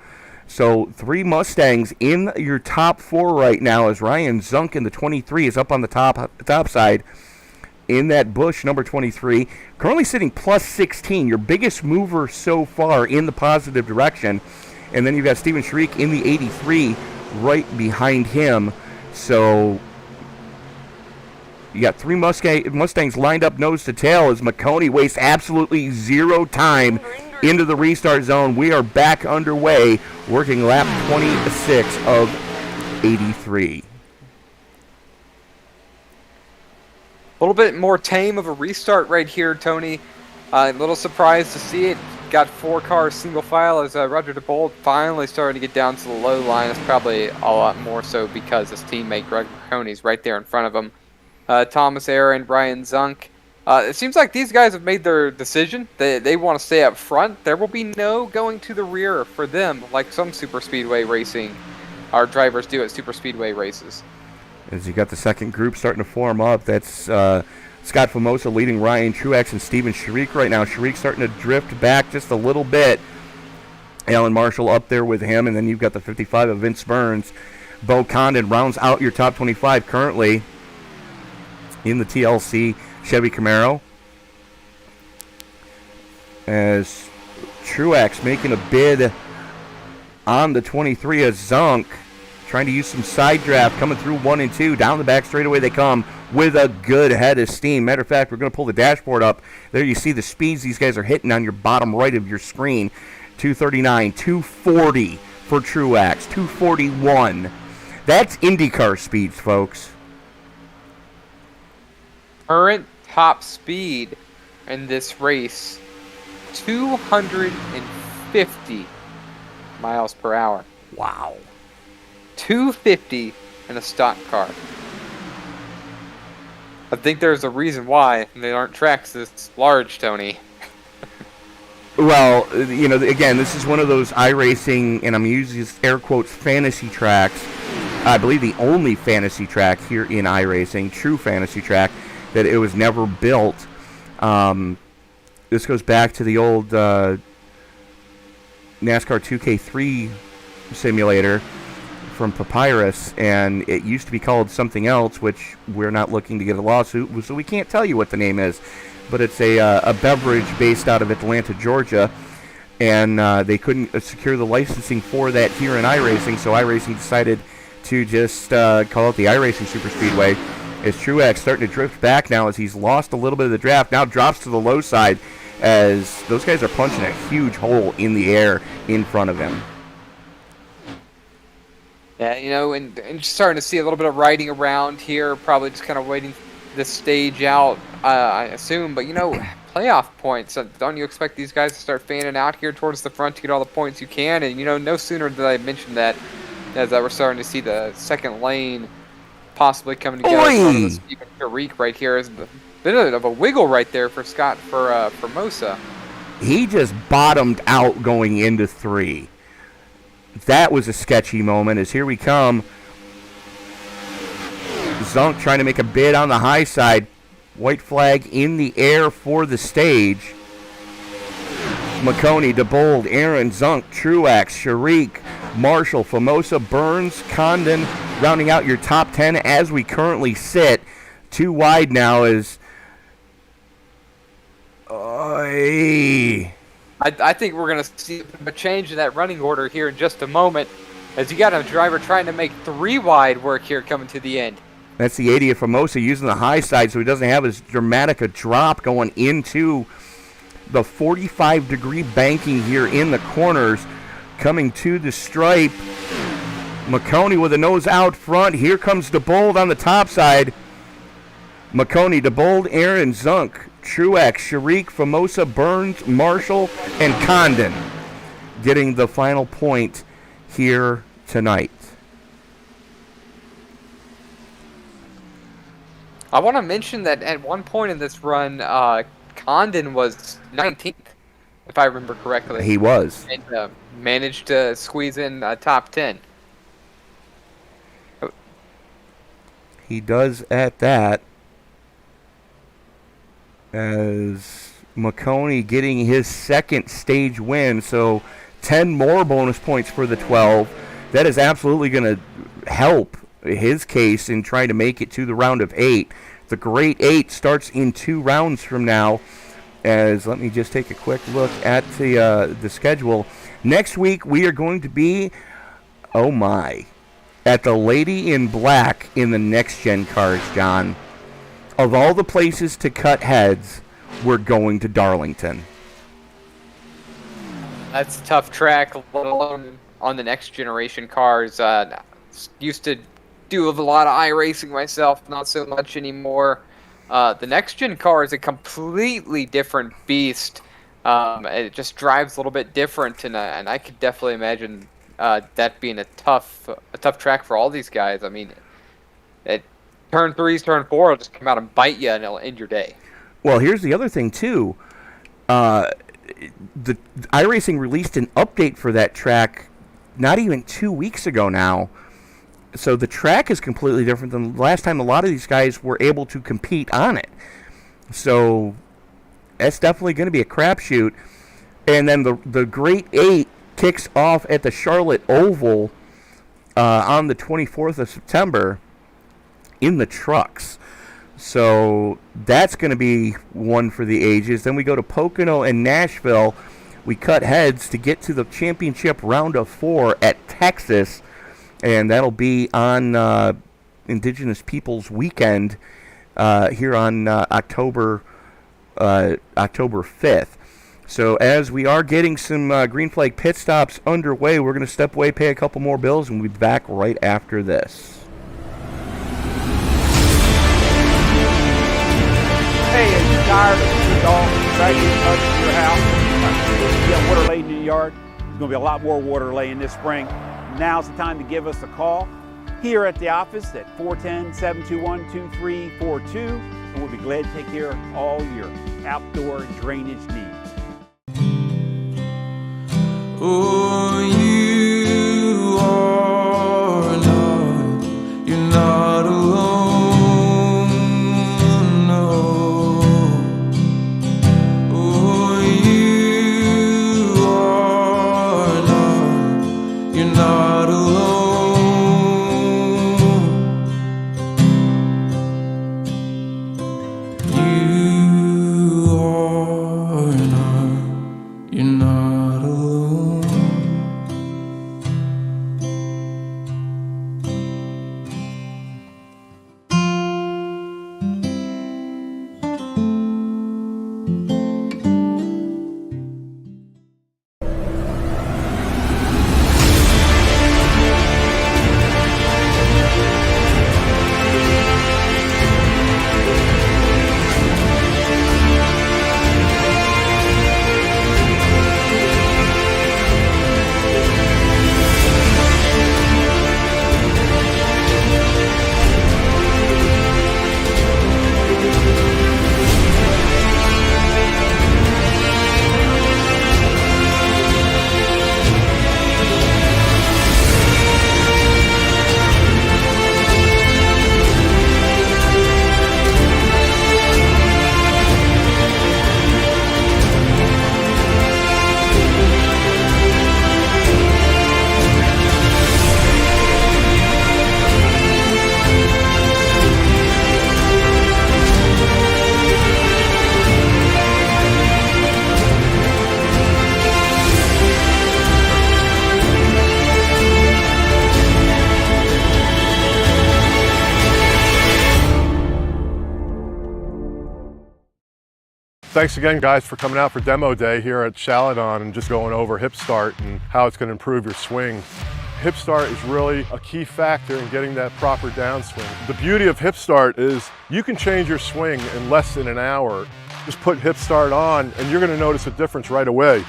So 3 Mustangs in your top 4 right now as Ryan Zunk in the 23 is up on the top side in that Busch number 23. Currently sitting plus 16, your biggest mover so far in the positive direction. And then you've got Steven Shrieck in the 83 right behind him. So you got 3 Mustangs lined up nose to tail as McConey wastes absolutely 0 time into the restart zone. We are back underway, working lap 26 of 83. A little bit more tame of a restart right here, Tony. A little surprised to see it. Got 4 cars single file as Roger Diebold finally starting to get down to the low line. It's probably a lot more so because his teammate Greg McConey is right there in front of him. Thomas Aaron, Brian Zunk. It seems like these guys have made their decision. They want to stay up front. There will be no going to the rear for them like some Superspeedway racing, our drivers do at Superspeedway races. As you got the second group starting to form up, that's Scott Famosa leading Ryan Truex and Steven Shrieck right now. Shrieck starting to drift back just a little bit. Alan Marshall up there with him, and then you've got the 55 of Vince Burns. Bo Condon rounds out your top 25 currently in the TLC Chevy Camaro. As Truex making a bid on the 23 as Zunk trying to use some side draft, coming through 1 and 2. Down the back straightaway they come with a good head of steam. Matter of fact, we're going to pull the dashboard up. There you see the speeds these guys are hitting on your bottom right of your screen. 239, 240 for Truex, 241. That's IndyCar speeds, folks. Current top speed in this race, 250 miles per hour. Wow. 250 in a stock car. I think there's a reason why they aren't tracks this large, Tony. Well, you know, again, this is one of those iRacing, and I'm using air quotes, fantasy tracks. I believe the only fantasy track here in iRacing, true fantasy track, that it was never built. This goes back to the old NASCAR 2K3 simulator from Papyrus, and it used to be called something else, which we're not looking to get a lawsuit, so we can't tell you what the name is. But it's a beverage based out of Atlanta, Georgia, and they couldn't secure the licensing for that here in iRacing, so iRacing decided to just call it the iRacing Superspeedway. As Truex starting to drift back now as he's lost a little bit of the draft, now drops to the low side as those guys are punching a huge hole in the air in front of him. Yeah, you know, and just starting to see a little bit of riding around here, probably just kind of waiting this stage out, I assume. But, you know, playoff points, don't you expect these guys to start fanning out here towards the front to get all the points you can? And, you know, no sooner did I mention that as we're starting to see the second lane possibly coming together in front of the Steven Shrieck right here. Is a bit of a wiggle right there for Scott for Mosa. He just bottomed out going into 3. That was a sketchy moment as here we come. Zunk trying to make a bid on the high side. White flag in the air for the stage. McConey, Diebold, Aaron, Zunk, Truex, Shrieck, Marshall, Famosa, Burns, Condon, rounding out your top 10 as we currently sit. 2 wide now is... I think we're going to see a change in that running order here in just a moment, as you got a driver trying to make 3 wide work here coming to the end. That's the 80 of Famosa using the high side so he doesn't have as dramatic a drop going into the 45-degree banking here in the corners. Coming to the stripe, McConey with a nose out front. Here comes Diebold on the top side. Marconi, Diebold, Aaron, Zunk, Truex, Sharik, Famosa, Burns, Marshall, and Condon getting the final point here tonight. I want to mention that at one point in this run, Condon was 19th, if I remember correctly. He was. And managed to squeeze in top 10. He does at that, as Marconi getting his second stage win, so 10 more bonus points for the 12. That is absolutely going to help his case in trying to make it to the round of 8. The Great 8 starts in 2 rounds from now. As let me just take a quick look at the schedule. Next week we are going to be, oh my, at the Lady in Black in the Next Gen cars, John. Of all the places to cut heads, we're going to Darlington. That's a tough track, let alone on the next generation cars. Used to do a lot of iRacing myself, not so much anymore. The next gen car is a completely different beast. It just drives a little bit different, and I could definitely imagine that being a tough track for all these guys. I mean, turn 3s, turn 4 will just come out and bite you, and it'll end your day. Well, here's the other thing too. The iRacing released an update for that track not even 2 weeks ago now. So the track is completely different than the last time a lot of these guys were able to compete on it. So that's definitely going to be a crapshoot. And then the Great 8 kicks off at the Charlotte Oval on the 24th of September in the trucks. So that's going to be one for the ages. Then we go to Pocono and Nashville. We cut heads to get to the championship round of 4 at Texas. And that'll be on Indigenous Peoples Weekend here on October 5th. So as we are getting some green flag pit stops underway, we're going to step away, pay a couple more bills, and we'll be back right after this. Hey, are you tired of the dog dragging up to your house? You got water laying in your yard? There's going to be a lot more water laying this spring. Now's the time to give us a call here at the office at 410-721-2342, and we'll be glad to take care of all your outdoor drainage needs. Oh, you are not, you're not alone, no. Oh, you are not, you're not alone. You are not, you're not alone. Thanks again, guys, for coming out for demo day here at Chaladon and just going over hip start and how it's going to improve your swing. hip start is really a key factor in getting that proper downswing. The beauty of hip start is you can change your swing in less than an hour. Just put hip start on and you're going to notice a difference right away.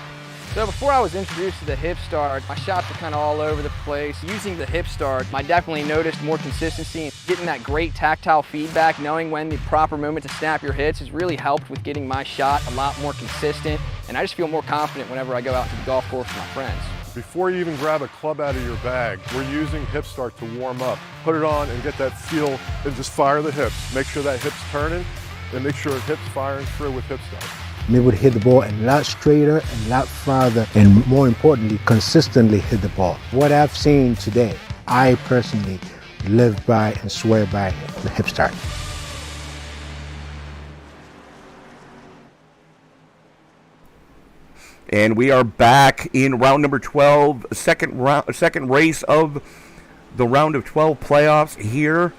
So before I was introduced to the hip start, my shots were kind of all over the place. Using the hip start, I definitely noticed more consistency and getting that great tactile feedback, knowing when the proper moment to snap your hits has really helped with getting my shot a lot more consistent. And I just feel more confident whenever I go out to the golf course with my friends. Before you even grab a club out of your bag, we're using hip start to warm up. Put it on and get that feel and just fire the hips. Make sure that hip's turning and make sure hips firing through with hip start. I'm able to hit the ball a lot straighter and a lot farther, and more importantly, consistently hit the ball. What I've seen today, I personally live by and swear by the hip start. And we are back in round number 12, second race of the round of 12 playoffs here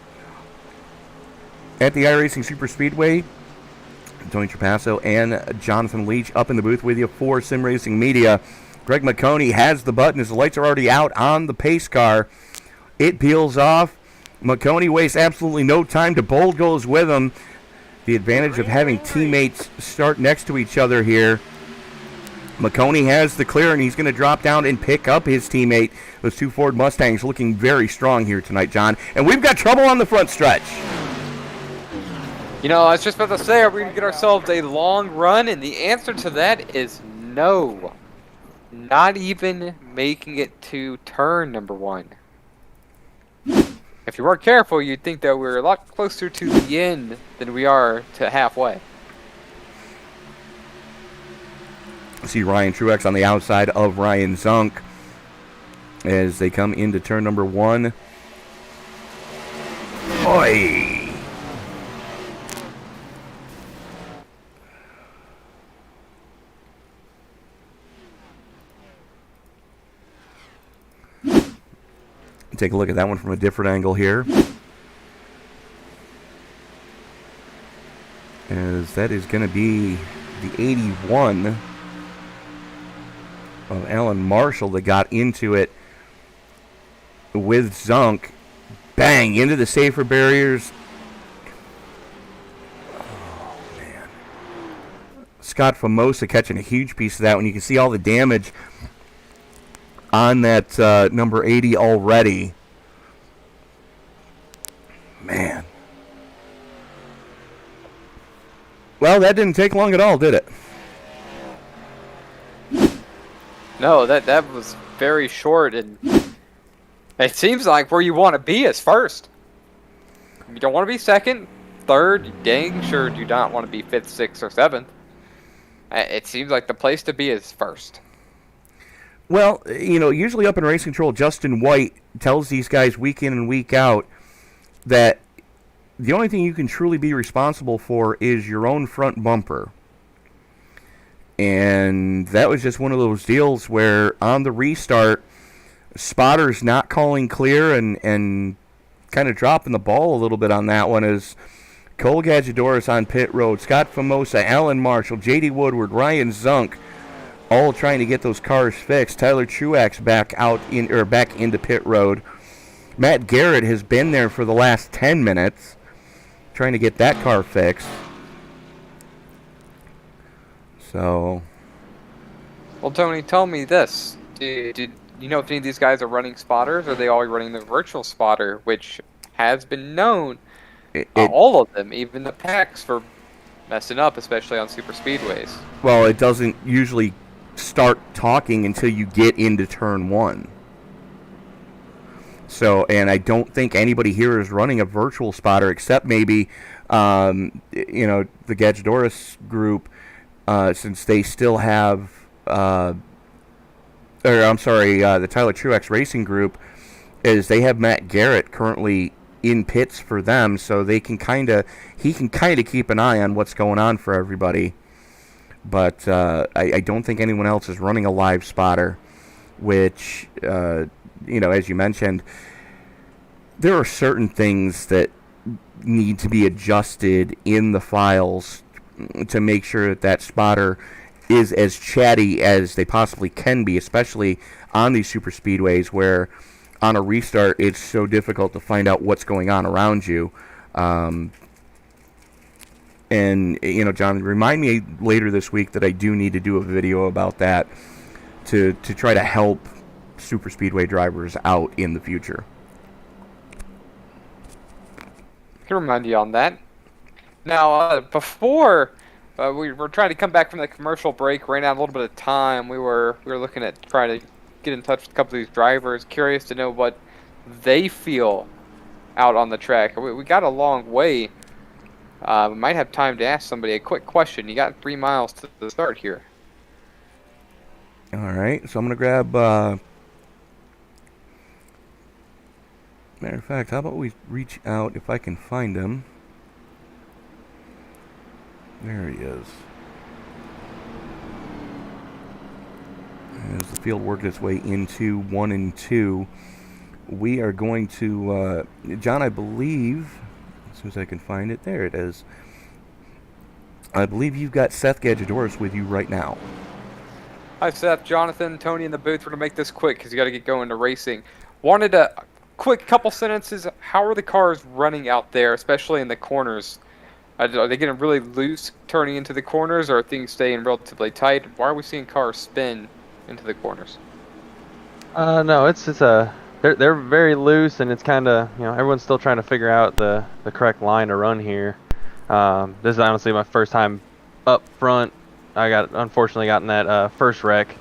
at the iRacing Superspeedway. Tony Trapasso and Jonathan Leach up in the booth with you for Sim Racing Media. Greg McConey has the button as the lights are already out on the pace car. It peels off. McConey wastes absolutely no time. Diebold goes with him. The advantage of having teammates start next to each other here. McConey has the clear, and he's going to drop down and pick up his teammate. Those two Ford Mustangs looking very strong here tonight, John. And we've got trouble on the front stretch. You know, I was just about to say, are we going to get ourselves a long run? And the answer to that is no. Not even making it to turn number 1. If you weren't careful, you'd think that we're a lot closer to the end than we are to halfway. See Ryan Truex on the outside of Ryan Zunk as they come into turn number 1. Oi! Take a look at that one from a different angle here. As that is going to be the 81 of Alan Marshall that got into it with Zunk. Bang! Into the safer barriers. Oh, man. Scott Famosa catching a huge piece of that one. You can see all the damage on that number 80 already. Man. Well, that didn't take long at all, did it? No, that was very short, and it seems like where you want to be is first. You don't want to be second, third, you dang sure do not want to be 5th, 6th, or 7th. It seems like the place to be is first. Well, you know, usually up in race control, Justin White tells these guys week in and week out that the only thing you can truly be responsible for is your own front bumper. And that was just one of those deals where on the restart, spotters not calling clear and kind of dropping the ball a little bit on that one as Cole Gadgedoris on pit road, Scott Famosa, Alan Marshall, J.D. Woodward, Ryan Zunk, all trying to get those cars fixed. Tyler Truex back into pit road. Matt Garrett has been there for the last 10 minutes trying to get that car fixed. So, well, Tony, tell me this. Did you know if any of these guys are running spotters, or are they all running the virtual spotter, which has been known, all of them, even the packs, for messing up, especially on super speedways? Well, it doesn't usually start talking until you get into turn 1. So, and I don't think anybody here is running a virtual spotter except maybe, the Gadgedoris group, since they still have, the Tyler Truex Racing group, is they have Matt Garrett currently in pits for them, so he can kind of keep an eye on what's going on for everybody. But I don't think anyone else is running a live spotter, which, as you mentioned, there are certain things that need to be adjusted in the files to make sure that spotter is as chatty as they possibly can be, especially on these super speedways where on a restart, it's so difficult to find out what's going on around you. And, John, remind me later this week that I do need to do a video about that to try to help Superspeedway drivers out in the future. I can remind you on that. Now, before we were trying to come back from the commercial break, ran out a little bit of time. We were looking at trying to get in touch with a couple of these drivers, curious to know what they feel out on the track. We got a long way. We might have time to ask somebody a quick question. You got 3 miles to the start here. All right, so I'm going to grab... matter of fact, how about we reach out if I can find him. There he is. As the field worked its way into 1 and 2, we are going to, John, I believe, as soon as I can find it, there it is. I believe you've got Seth Gadgedoris with you right now. Hi, Seth, Jonathan, Tony in the booth. We're going to make this quick because you got to get going to racing. Wanted a quick couple sentences. How are the cars running out there, especially in the corners? Are they getting really loose turning into the corners, or are things staying relatively tight? Why are we seeing cars spin into the corners? No, they're very loose, and it's kind of, everyone's still trying to figure out the correct line to run here. This is honestly my first time up front. I unfortunately got in that first wreck,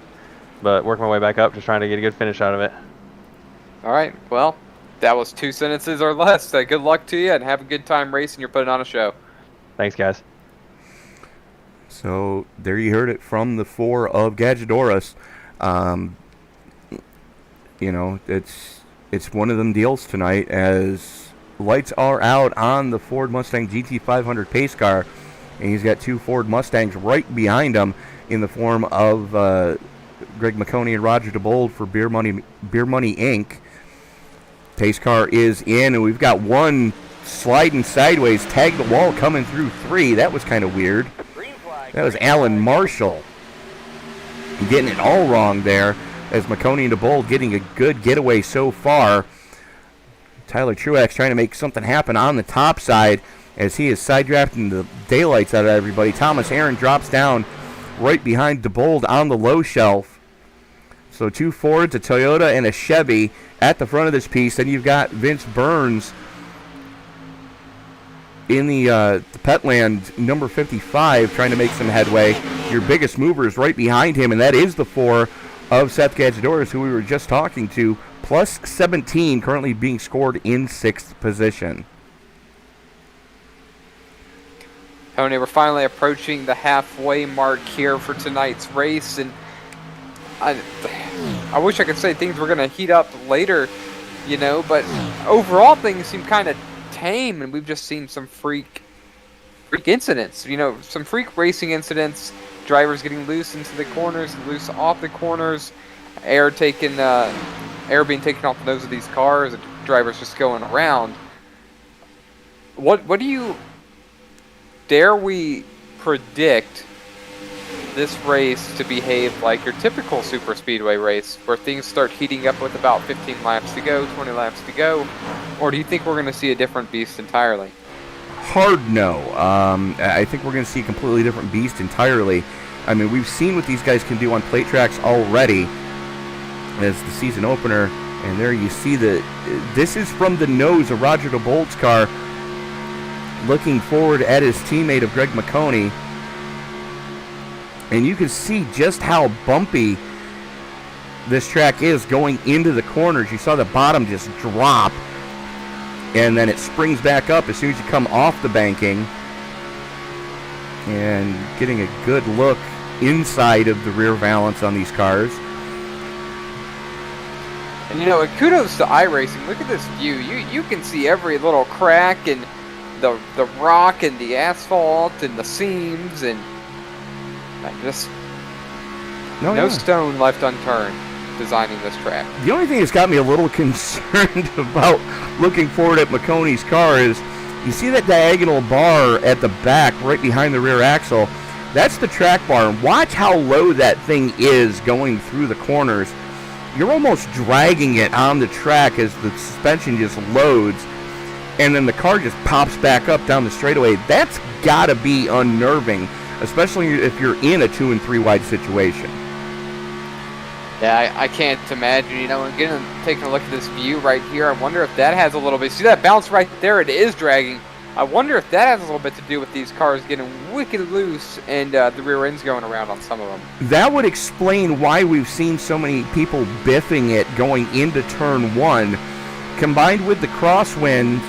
but working my way back up, just trying to get a good finish out of it. All right, well, that was 2 sentences or less. Good luck to you, and have a good time racing. You're putting on a show. Thanks, guys. So there you heard it from the 4 of Gadgedoris. It's one of them deals tonight, as lights are out on the Ford Mustang GT500 pace car, and he's got 2 Ford Mustangs right behind him in the form of Greg McConey and Roger Diebold for Beer Money Inc. Pace car is in, and we've got one sliding sideways, tag the wall coming through 3. That was kind of weird. That was Alan Marshall getting it all wrong there, as McConey and Diebold getting a good getaway so far. Tyler Truex trying to make something happen on the top side as he is side drafting the daylights out of everybody. Thomas Aaron drops down right behind Diebold on the low shelf. So 2 Fords, a Toyota, and a Chevy at the front of this piece. Then you've got Vince Burns in the Petland number 55 trying to make some headway. Your biggest mover is right behind him, and that is the 4 of Seth Gadgedoris, who we were just talking to, plus 17, currently being scored in 6th position. Tony, we're finally approaching the halfway mark here for tonight's race, and I wish I could say things were going to heat up later, but overall things seem kind of tame, and we've just seen some freak incidents, some freak racing incidents, drivers getting loose into the corners, loose off the corners, air being taken off the nose of these cars, and drivers just going around. What do you dare we predict this race to behave like your typical Superspeedway race, where things start heating up with about 15 laps to go, 20 laps to go? Or do you think we're going to see a different beast entirely? Hard no. I think we're going to see a completely different beast entirely. I mean, we've seen what these guys can do on plate tracks already as the season opener. And there you see that this is from the nose of Roger Diebold's car, looking forward at his teammate of Greg McConey. And you can see just how bumpy this track is going into the corners. You saw the bottom just drop, and then it springs back up as soon as you come off the banking. And getting a good look inside of the rear valance on these cars. And kudos to iRacing. Look at this view. You can see every little crack and the rock and the asphalt and the seams, and just no stone left unturned designing this track. The only thing that's got me a little concerned about looking forward at McConey's car is you see that diagonal bar at the back right behind the rear axle. That's the track bar, and watch how low that thing is going through the corners. you're almost dragging it on the track as the suspension just loads, and then the car just pops back up down the straightaway. That's got to be unnerving, especially if you're in a 2 and 3 wide situation. Yeah, I can't imagine, again, taking a look at this view right here, I wonder if that has a little bit, see that bounce right there, it is dragging. I wonder if that has a little bit to do with these cars getting wicked loose and the rear ends going around on some of them. That would explain why we've seen so many people biffing it going into turn 1, combined with the crosswind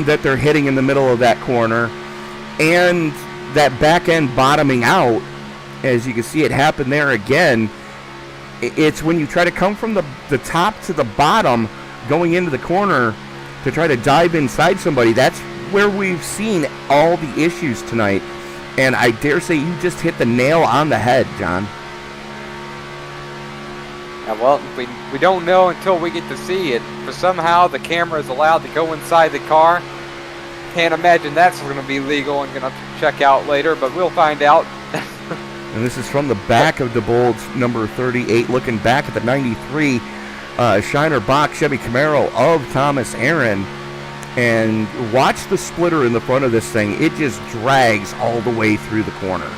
that they're hitting in the middle of that corner, and that back end bottoming out. As you can see it happen there again. It's when you try to come from the top to the bottom going into the corner to try to dive inside somebody. That's where we've seen all the issues tonight. And I dare say you just hit the nail on the head, John. Yeah, well, we don't know until we get to see it. For somehow the camera is allowed to go inside the car. Can't imagine that's going to be legal and going to check out later, but we'll find out. And this is from the back of Diebold's number 38, looking back at the 93 Shiner Bock Chevy Camaro of Thomas Aaron. And watch the splitter in the front of this thing. It just drags all the way through the corner.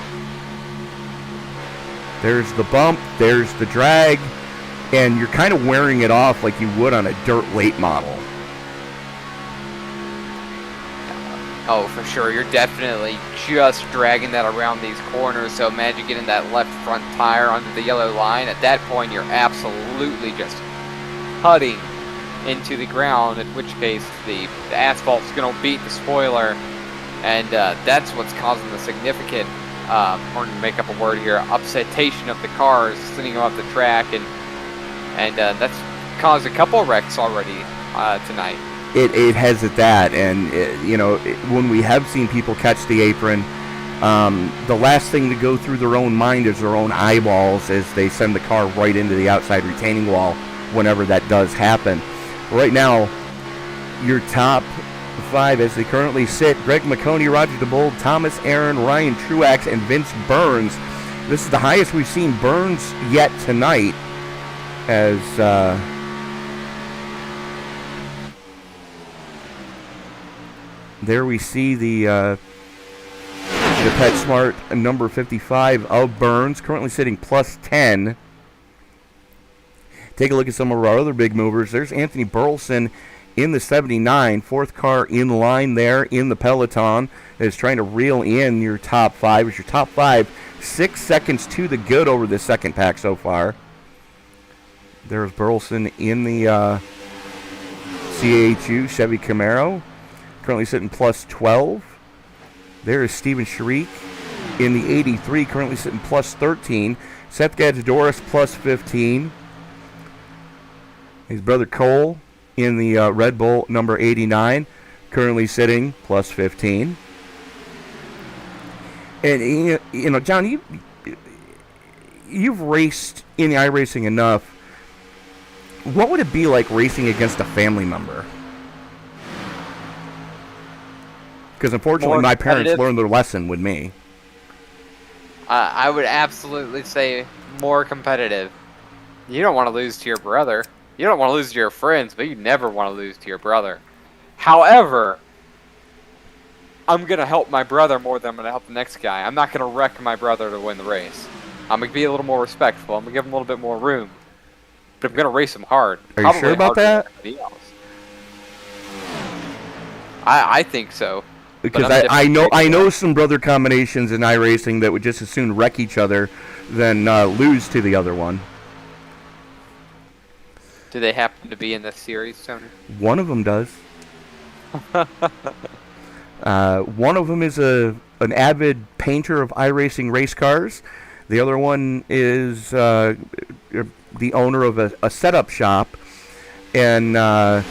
There's the bump, there's the drag, and you're kind of wearing it off like you would on a dirt late model. Oh, for sure. You're definitely just dragging that around these corners. So imagine getting that left front tire under the yellow line. At that point, you're absolutely just putting into the ground, in which case the asphalt's going to beat the spoiler. And that's what's causing the significant, or to make up a word here, upsetation of the cars sitting off the track. And that's caused a couple wrecks already tonight. It has at that, and when we have seen people catch the apron, the last thing to go through their own mind is their own eyeballs as they send the car right into the outside retaining wall whenever that does happen. Right now, your top 5 as they currently sit: Greg McConey, Roger Diebold, Thomas Aaron, Ryan Truax, and Vince Burns. This is the highest we've seen Burns yet tonight, as there we see the PetSmart number 55 of Burns, currently sitting plus 10. Take a look at some of our other big movers. There's Anthony Burleson in the 79, fourth car in line there in the peloton, is trying to reel in your top 5. It's your top 5, 6 seconds to the good over the second pack so far. There's Burleson in the CAHU Chevy Camaro, currently sitting plus 12. There is Steven Sharik in the 83, currently sitting plus 13. Seth Gadjadoris plus 15. His brother Cole in the Red Bull number 89, currently sitting plus 15. And John, you've raced in the iRacing enough. What would it be like racing against a family member? Because unfortunately, my parents learned their lesson with me. I would absolutely say more competitive. You don't want to lose to your brother. You don't want to lose to your friends, but you never want to lose to your brother. However, I'm going to help my brother more than I'm going to help the next guy. I'm not going to wreck my brother to win the race. I'm going to be a little more respectful. I'm going to give him a little bit more room. But I'm going to race him hard. Are you sure about that? I think so. Because I know some brother combinations in iRacing that would just as soon wreck each other than lose to the other one. Do they happen to be in this series, Tony? One of them does. One of them is an avid painter of iRacing race cars. The other one is the owner of a setup shop. And I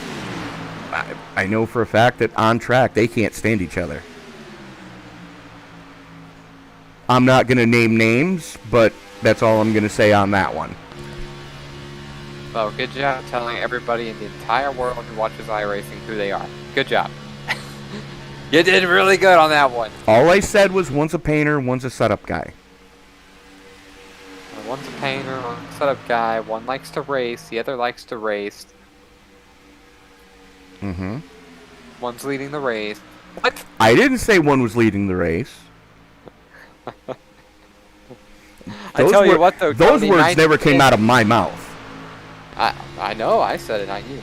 know for a fact that on track they can't stand each other. I'm not going to name names, but that's all I'm going to say on that one. Well, good job telling everybody in the entire world who watches iRacing who they are. Good job. You did really good on that one. All I said was one's a painter, one's a setup guy. One's a painter, one's a setup guy. One likes to race, the other likes to race. Mm-hmm. One's leading the race. What? I didn't say one was leading the race. I tell you what, though, those Tony, words never came out of my mouth. I know, I said it, not you.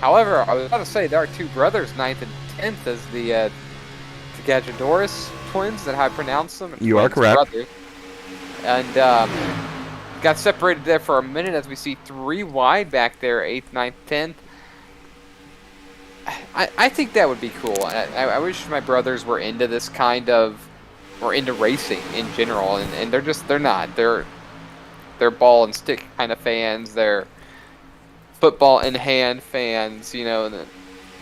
However, I was about to say there are two brothers, 9th and 10th, as the Gadjadoris twins, that I pronounce them. You are correct. Brothers. And got separated there for a minute as we see 3 wide back there, 8th, 9th, 10th. I think that would be cool. I wish my brothers were into this kind of, or into racing in general, and they're not. They're ball and stick kind of fans. They're football in hand fans. You know, and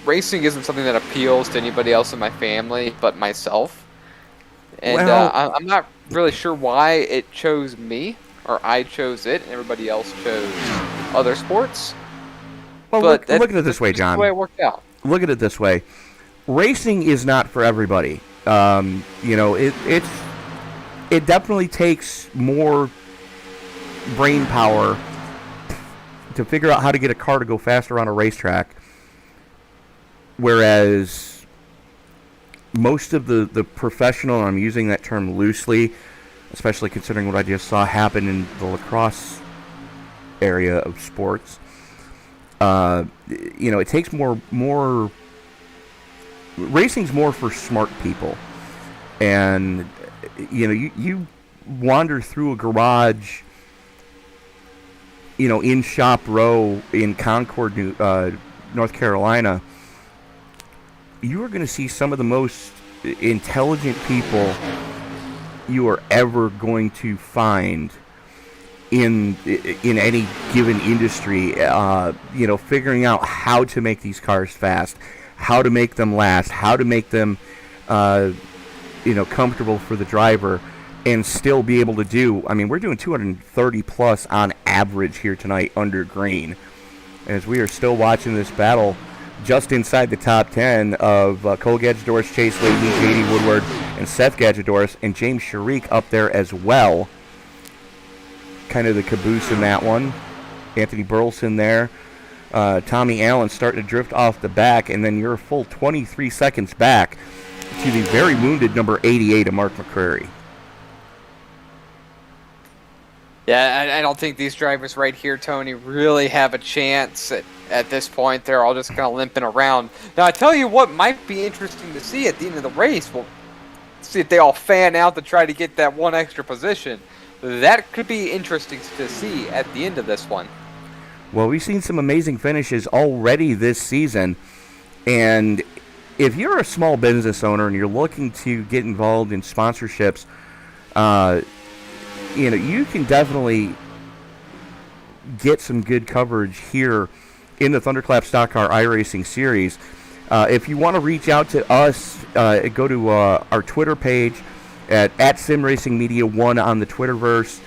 racing isn't something that appeals to anybody else in my family but myself. And I'm not really sure why it chose me, or I chose it, and everybody else chose other sports. Well, look at it this way, John. That's the way it worked out. Look at it this way. Racing is not for everybody. You know, it definitely takes more brain power to figure out how to get a car to go faster on a racetrack, whereas most of the professional, and I'm using that term loosely, especially considering what I just saw happen in the lacrosse area of sports, you know, it takes more racing's more for smart people. And you know, you wander through a garage, you know, in Shop Row in Concord, North Carolina, you are going to see some of the most intelligent people you are ever going to find in any given industry. You know, figuring out how to make these cars fast, how to make them last, how to make them you know, comfortable for the driver, and still be able to do. I mean, we're doing 230 plus on average here tonight under green, as we are still watching this battle just inside the top 10 of Cole Gadjadoris, Chase Leahy, J.D. Woodward, and Seth Gadjadoris, and James Sharik up there as well. Kind of the caboose in that one. Anthony Burleson there. Tommy Allen starting to drift off the back, and then you're a full 23 seconds back to the very wounded number 88 of Mark McCreary. Yeah, I don't think these drivers right here, Tony, really have a chance at this point. They're all just kind of limping around. Now, I tell you what might be interesting to see at the end of the race. We'll see if they all fan out to try to get that one extra position. That could be interesting to see at the end of this one. Well, we've seen some amazing finishes already this season, and if you're a small business owner and you're looking to get involved in sponsorships, you know, you can definitely get some good coverage here in the ThunderClap Stock Car iRacing series. If you want to reach out to us, go to our Twitter page at SimRacingMedia1 on the Twitterverse.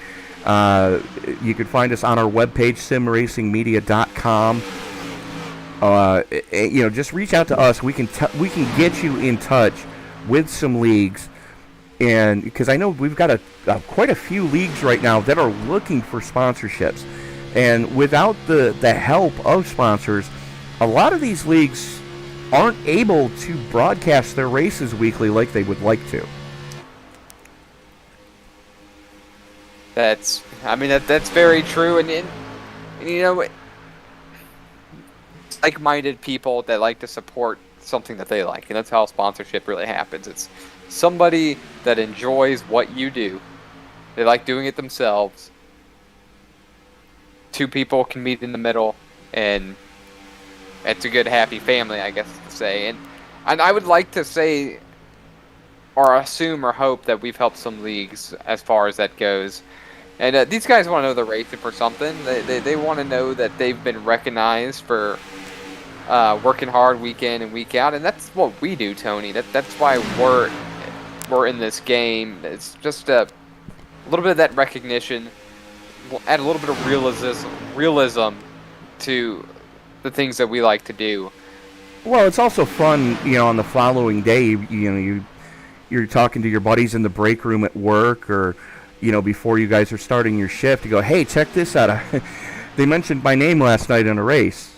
You can find us on our webpage, simracingmedia.com. You know, just reach out to us. We can get you in touch with some leagues, and because I know we've got quite a few leagues right now that are looking for sponsorships, and without the help of sponsors, a lot of these leagues aren't able to broadcast their races weekly like they would like to. That's very true, and you know, like-minded people that like to support something that they like, and that's how sponsorship really happens. It's somebody that enjoys what you do. They like doing it themselves. Two people can meet in the middle, and it's a good, happy family, I guess to say. And I would like to say, or assume or hope that we've helped some leagues as far as that goes. And these guys want to know they're racing for something. They want to know that they've been recognized for working hard week in and week out, and that's what we do, Tony. That's why we're in this game. It's just a little bit of that recognition. We'll add a little bit of realism to the things that we like to do. Well, it's also fun, you know, on the following day, you know, you're talking to your buddies in the break room at work, or before you guys are starting your shift, to go, hey, check this out. They mentioned my name last night in a race.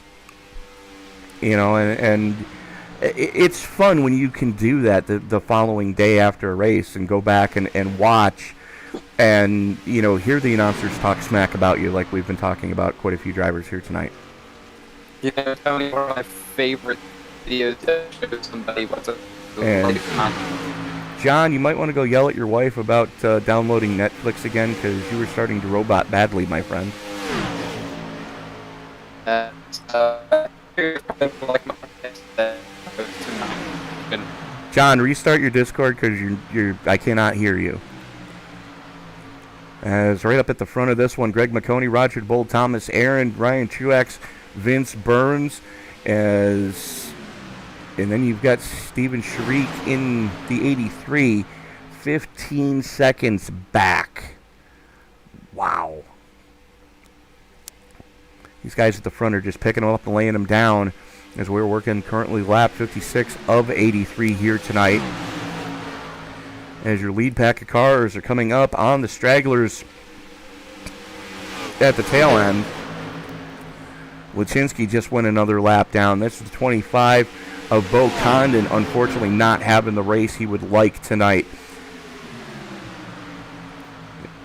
And it's fun when you can do that the following day after a race and go back and watch and, hear the announcers talk smack about you like we've been talking about quite a few drivers here tonight. Tony, one of my favorite videos that shows somebody what's John, you might want to go yell at your wife about downloading Netflix again, because you were starting to robot badly, my friend. John, restart your Discord, because I cannot hear you. As right up at the front of this one, Greg McConey, Roger Diebold, Thomas Aaron, Ryan Truex, Vince Burns, and then you've got Steven Sharik in the 83, 15 seconds back. Wow. These guys at the front are just picking them up and laying them down as we're working currently lap 56 of 83 here tonight. As your lead pack of cars are coming up on the stragglers at the tail end. Lachinsky just went another lap down. This is the 25 of Bo Condon, unfortunately not having the race he would like tonight.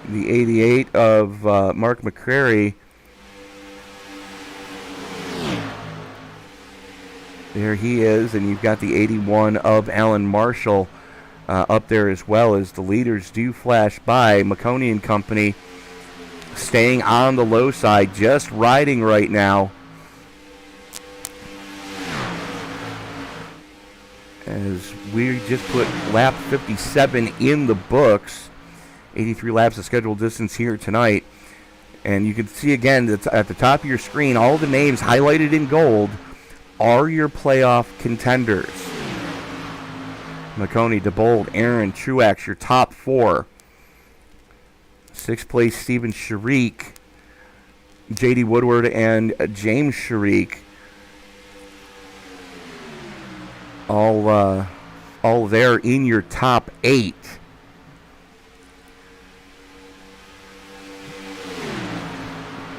The 88 of Mark McCrary. There he is, and you've got the 81 of Alan Marshall up there as well, as the leaders do flash by. McConey and company staying on the low side, just riding right now. As we just put lap 57 in the books, 83 laps of scheduled distance here tonight. And you can see again that at the top of your screen, all the names highlighted in gold are your playoff contenders. McConey, Diebold, Aaron, Truex, your top four. Sixth place, Steven Sharik, J.D. Woodward, and James Sharik. All there in your top 8.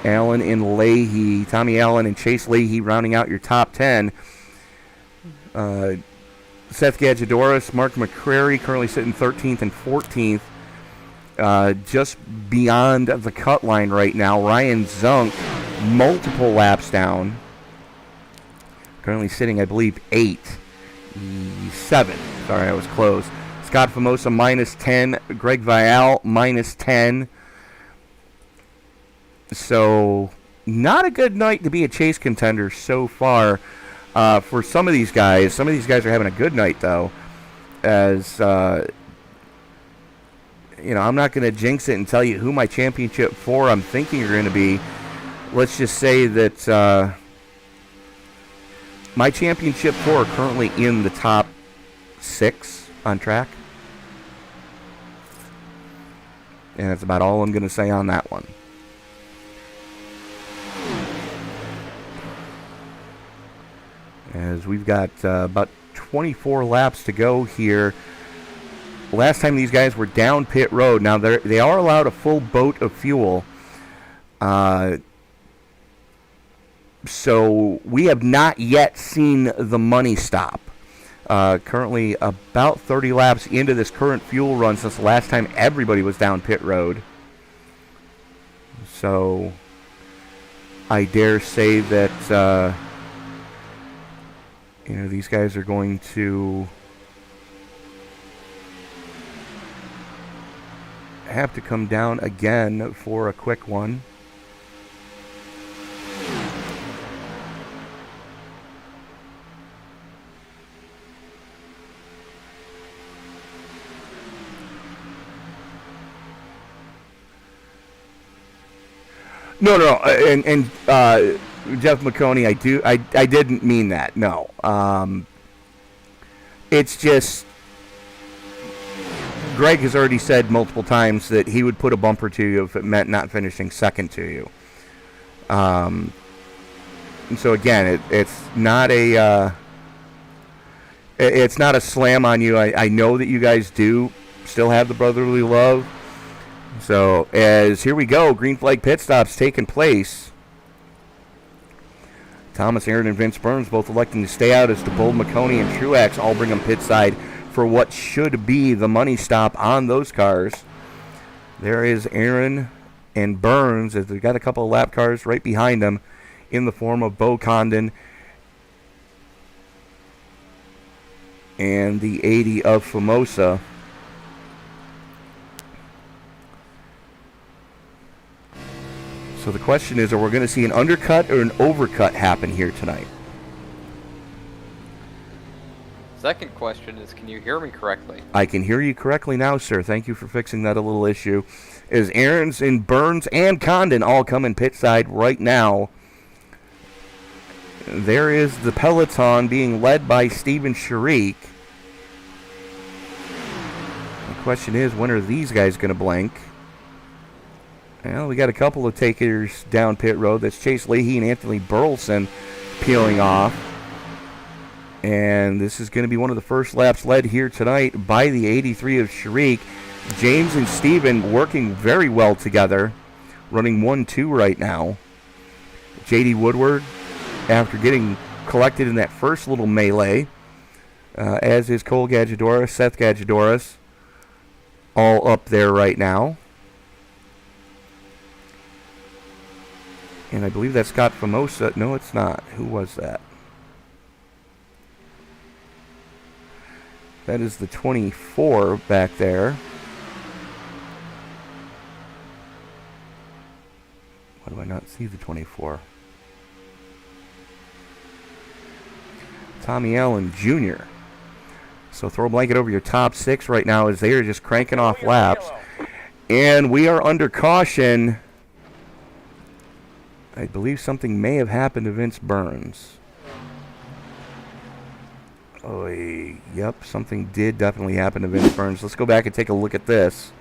Allen and Leahy, Tommy Allen and Chase Leahy rounding out your top 10. Seth Gadjadoris, Mark McCrary currently sitting 13th and 14th. Just beyond the cut line right now. Ryan Zunk, multiple laps down. Currently sitting, I believe, 7. Sorry, I was close. Scott Famosa, minus 10. Greg Vial, minus 10. So, not a good night to be a chase contender so far for some of these guys. Some of these guys are having a good night, though. As, I'm not going to jinx it and tell you who my championship 4 I'm thinking are going to be. Let's just say that my championship 4 are currently in the top 6 on track. And that's about all I'm going to say on that one. As we've got about 24 laps to go here. Last time these guys were down pit road. Now they are allowed a full boat of fuel. So we have not yet seen the money stop. Currently about 30 laps into this current fuel run since the last time everybody was down pit road. So I dare say that these guys are going to have to come down again for a quick one. No, and Jeff McConey, I didn't mean that. No, it's just Greg has already said multiple times that he would put a bumper to you if it meant not finishing second to you. And so again, it's not a slam on you. I know that you guys do still have the brotherly love, So, as here we go, green flag pit stops taking place. Thomas Aaron and Vince Burns both electing to stay out as Diebold, McConey, and Truex all bring them pit side for what should be the money stop on those cars. There is Aaron and Burns as they've got a couple of lap cars right behind them in the form of Bo Condon and the 80 of Famosa. So the question is, are we going to see an undercut or an overcut happen here tonight? Second question is, can you hear me correctly? I can hear you correctly now, sir. Thank you for fixing that a little issue. As Aaron's and Burns and Condon all come in pit side right now. There is the peloton being led by Steven Sharik. The question is, when are these guys going to blink? Well, we got a couple of takers down pit road. That's Chase Leahy and Anthony Burleson peeling off. And this is going to be one of the first laps led here tonight by the 83 of Sharik. James and Steven working very well together, running 1-2 right now. J.D. Woodward, after getting collected in that first little melee, as is Cole Gadjadoris, Seth Gadjadoris, all up there right now. And I believe that's Scott Famosa. No, it's not. Who was that? That is the 24 back there. Why do I not see the 24? Tommy Allen Jr. So throw a blanket over your top six right now as they are just cranking off laps. And we are under caution. I believe something may have happened to Vince Burns. Oh, yep, something did definitely happen to Vince Burns. Let's go back and take a look at this.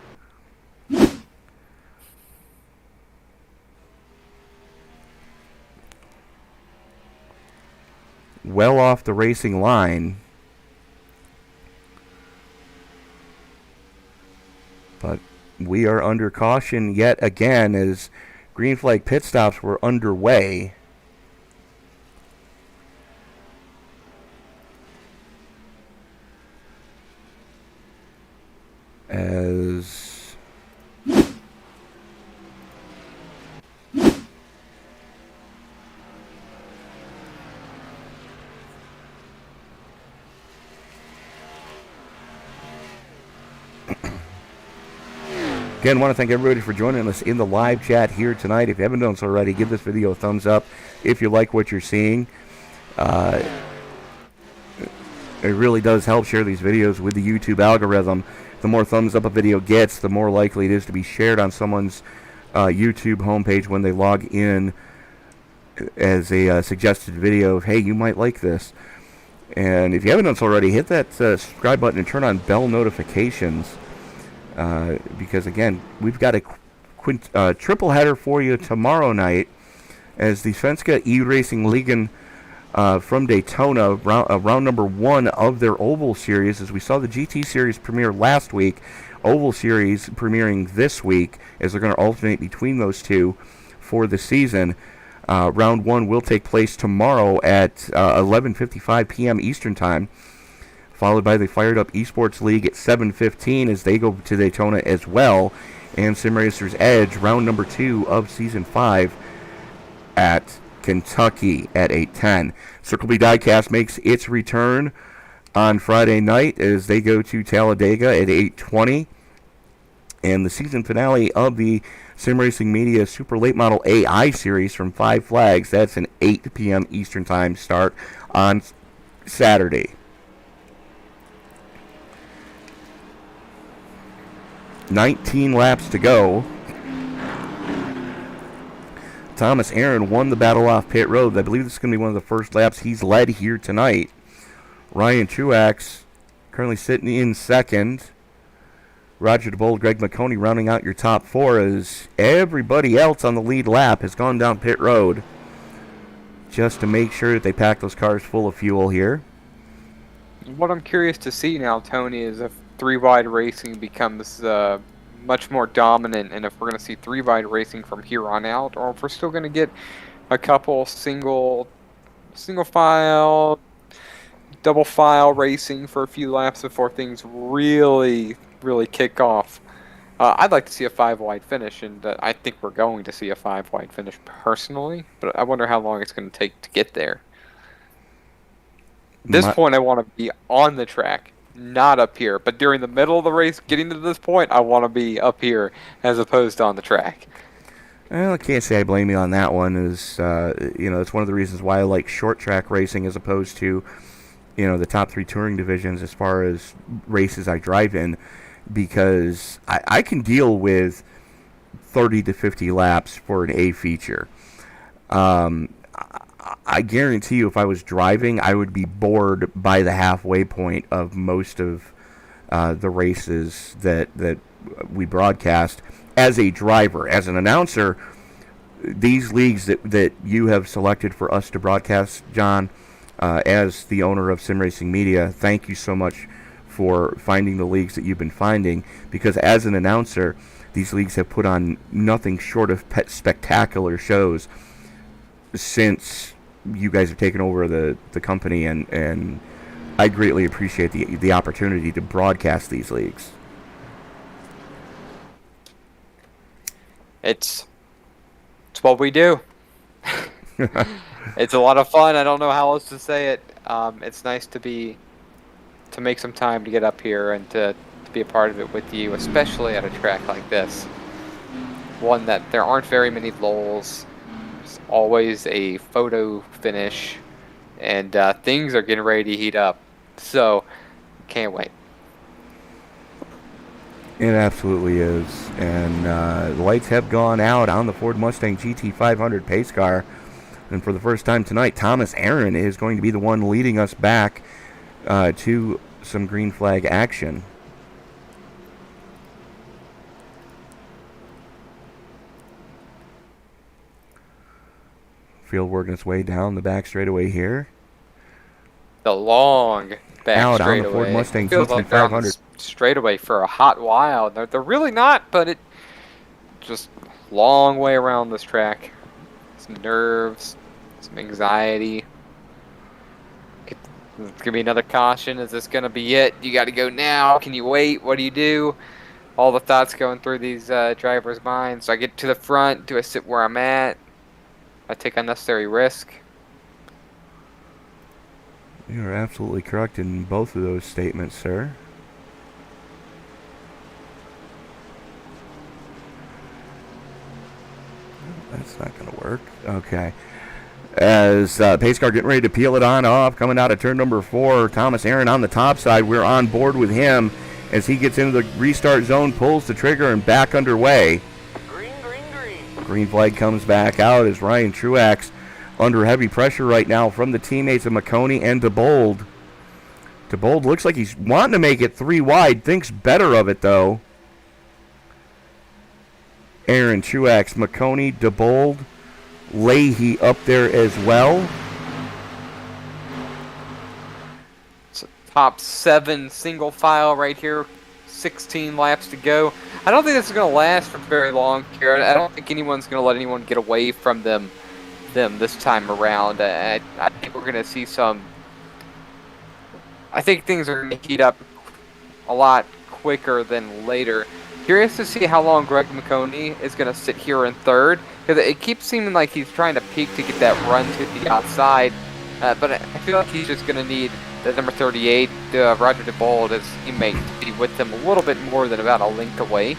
Well off the racing line. But we are under caution yet again as green flag pit stops were underway. As again, want to thank everybody for joining us in the live chat here tonight. If you haven't done so already, give this video a thumbs up if you like what you're seeing. It really does help share these videos with the YouTube algorithm. The more thumbs up a video gets, the more likely it is to be shared on someone's YouTube homepage when they log in as a suggested video of, hey, you might like this. And if you haven't done so already, hit that subscribe button and turn on bell notifications. Because, again, we've got a triple header for you tomorrow night as the Svenska iRacing Ligan from Daytona, round number 1 of their Oval Series. As we saw the GT Series premiere last week, Oval Series premiering this week as they're going to alternate between those two for the season. Round 1 will take place tomorrow at 11:55 p.m. Eastern Time, followed by the Fired Up Esports League at 7:15 as they go to Daytona as well, and Sim Racers Edge, round number 2 of Season 5 at Kentucky at 8:10. Circle B Diecast makes its return on Friday night as they go to Talladega at 8:20. And the season finale of the Sim Racing Media Super Late Model AI Series from Five Flags, that's an 8 p.m. Eastern Time start on Saturday. $19 laps to go. Thomas Aaron won the battle off pit road. I believe this is going to be one of the first laps he's led here tonight. Ryan Truex currently sitting in second. Roger Diebold, Greg McConey rounding out your top 4 as everybody else on the lead lap has gone down pit road just to make sure that they pack those cars full of fuel here. What I'm curious to see now, Tony, is if 3 Wide Racing becomes much more dominant, and if we're going to see 3-wide racing from here on out, or if we're still going to get a couple single file, double file racing for a few laps before things really kick off. I'd like to see a 5-wide finish, and I think we're going to see a 5-wide finish personally, but I wonder how long it's going to take to get there. At this point, I want to be on the track, not up here. But during the middle of the race, getting to this point, I want to be up here as opposed to on the track. Well, I can't say I blame you on that one. It's one of the reasons why I like short track racing as opposed to, the top 3 touring divisions as far as races I drive in, because I can deal with 30 to 50 laps for an A feature. I guarantee you if I was driving, I would be bored by the halfway point of most of the races that we broadcast as a driver. As an announcer, these leagues that you have selected for us to broadcast, John, as the owner of Sim Racing Media, thank you so much for finding the leagues that you've been finding, because as an announcer, these leagues have put on nothing short of spectacular shows since you guys have taken over the company, and I greatly appreciate the opportunity to broadcast these leagues. It's what we do. It's a lot of fun. I don't know how else to say it. It's nice to make some time to get up here and to be a part of it with you, especially at a track like this. One that there aren't very many lulls. There's always a photo finish, and things are getting ready to heat up. So, can't wait. It absolutely is. And the lights have gone out on the Ford Mustang GT500 pace car. And for the first time tonight, Thomas Aaron is going to be the one leading us back to some green flag action. Field working its way down the back straightaway here. The long back out straightaway. On the Ford Mustang GT500 straightaway for a hot while. They're really not, but it just long way around this track. Some nerves, some anxiety. It's gonna be another caution. Is this gonna be it? You got to go now. Can you wait? What do you do? All the thoughts going through these drivers' minds. So I get to the front. Do I sit where I'm at? I take unnecessary risk. You're absolutely correct in both of those statements, sir. That's not going to work. Okay. As pace car getting ready to peel it on off, coming out of turn number 4, Thomas Aaron on the top side. We're on board with him as he gets into the restart zone, pulls the trigger, and back underway. Green flag comes back out as Ryan Truax under heavy pressure right now from the teammates of McConey and Diebold. Diebold looks like he's wanting to make it 3 wide, thinks better of it though. Aaron, Truax, McConey, Diebold, Leahy up there as well. It's a top 7 single file right here. 16 laps to go. I don't think this is going to last for very long here. I don't think anyone's going to let anyone get away from them this time around. I think we're going to see some... I think things are going to heat up a lot quicker than later. Curious to see how long Greg McConey is going to sit here in third, because it keeps seeming like he's trying to peak to get that run to the outside, but I feel like he's just going to need the number 38, Roger Diebold, as teammate, to be with him a little bit more than about a length away.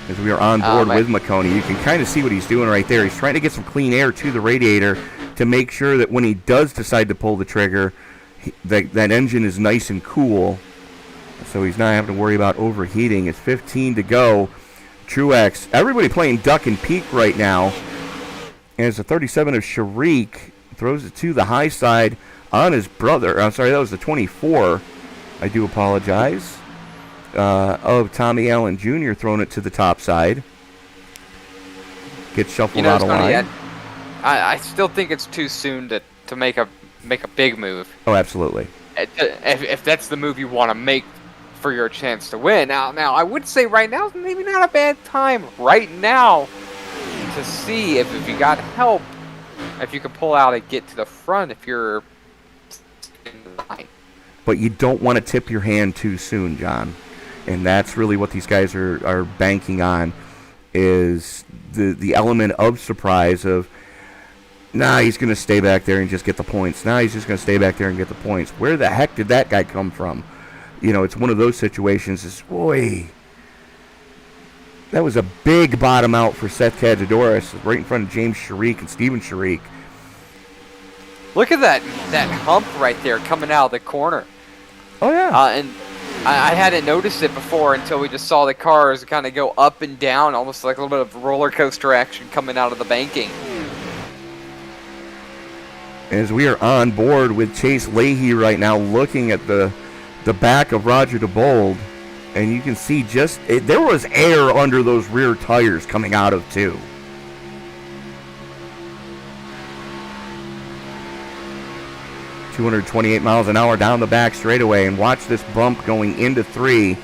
As we are on board with McConey, you can kind of see what he's doing right there. He's trying to get some clean air to the radiator to make sure that when he does decide to pull the trigger, that engine is nice and cool, so he's not having to worry about overheating. It's 15 to go. Truax, everybody playing duck and peak right now. As the 37 of Sharik throws it to the high side on his brother. I'm sorry, that was the 24. I do apologize. Of Tommy Allen Jr. throwing it to the top side. Gets shuffled out of line. I still think it's too soon to make a big move. Oh, absolutely. If that's the move you want to make for your chance to win. Now, I would say right now is maybe not a bad time right now to see if you got help, if you can pull out and get to the front if you're in the line. But you don't want to tip your hand too soon, John. And that's really what these guys are banking on, is the element of surprise of, he's going to stay back there and just get the points. He's just going to stay back there and get the points. Where the heck did that guy come from? It's one of those situations. Boy, that was a big bottom out for Seth Kajadouris, right in front of James Sharik and Steven Sharik. Look at that hump right there coming out of the corner. Oh, yeah. And I hadn't noticed it before until we just saw the cars kind of go up and down, almost like a little bit of roller coaster action coming out of the banking. As we are on board with Chase Leahy right now, looking at the back of Roger Diebold, and you can see there was air under those rear tires coming out of two. .228 miles an hour down the back straightaway, and watch this bump going into 3.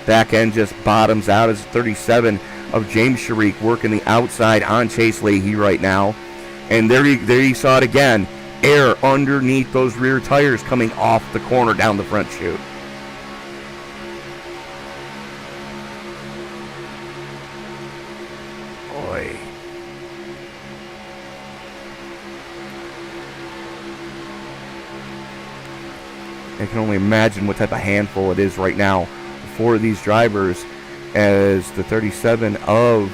Back end just bottoms out as 37 of James Sharik working the outside on Chase Leahy right now. And there you saw it again. Air underneath those rear tires coming off the corner down the front chute. Boy. I can only imagine what type of handful it is right now for these drivers, as the 37 of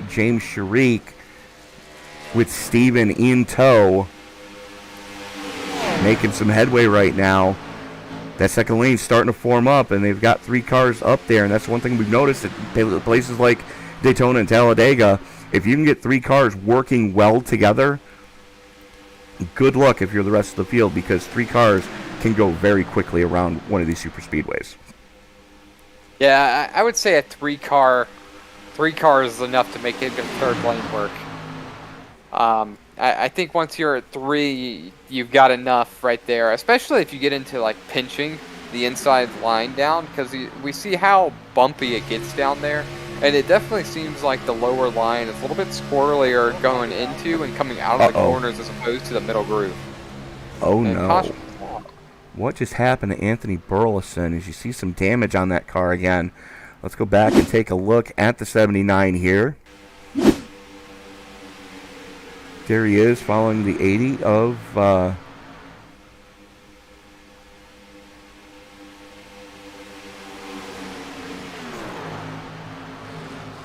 James Sharik with Steven in tow, making some headway right now. That second lane's starting to form up, and they've got 3 cars up there, and that's one thing we've noticed at places like Daytona and Talladega. If you can get 3 cars working well together, good luck if you're the rest of the field, because 3 cars can go very quickly around one of these super speedways. Yeah, I would say a 3 cars is enough to make it a third lane work. I think once you're at 3, you've got enough right there, especially if you get into like pinching the inside line down, because we see how bumpy it gets down there. And it definitely seems like the lower line is a little bit squirrelier going into and coming out of the corners as opposed to the middle groove. Oh, and no. What just happened to Anthony Burleson? As you see some damage on that car again. Let's go back and take a look at the 79 here. There he is following the 80 of...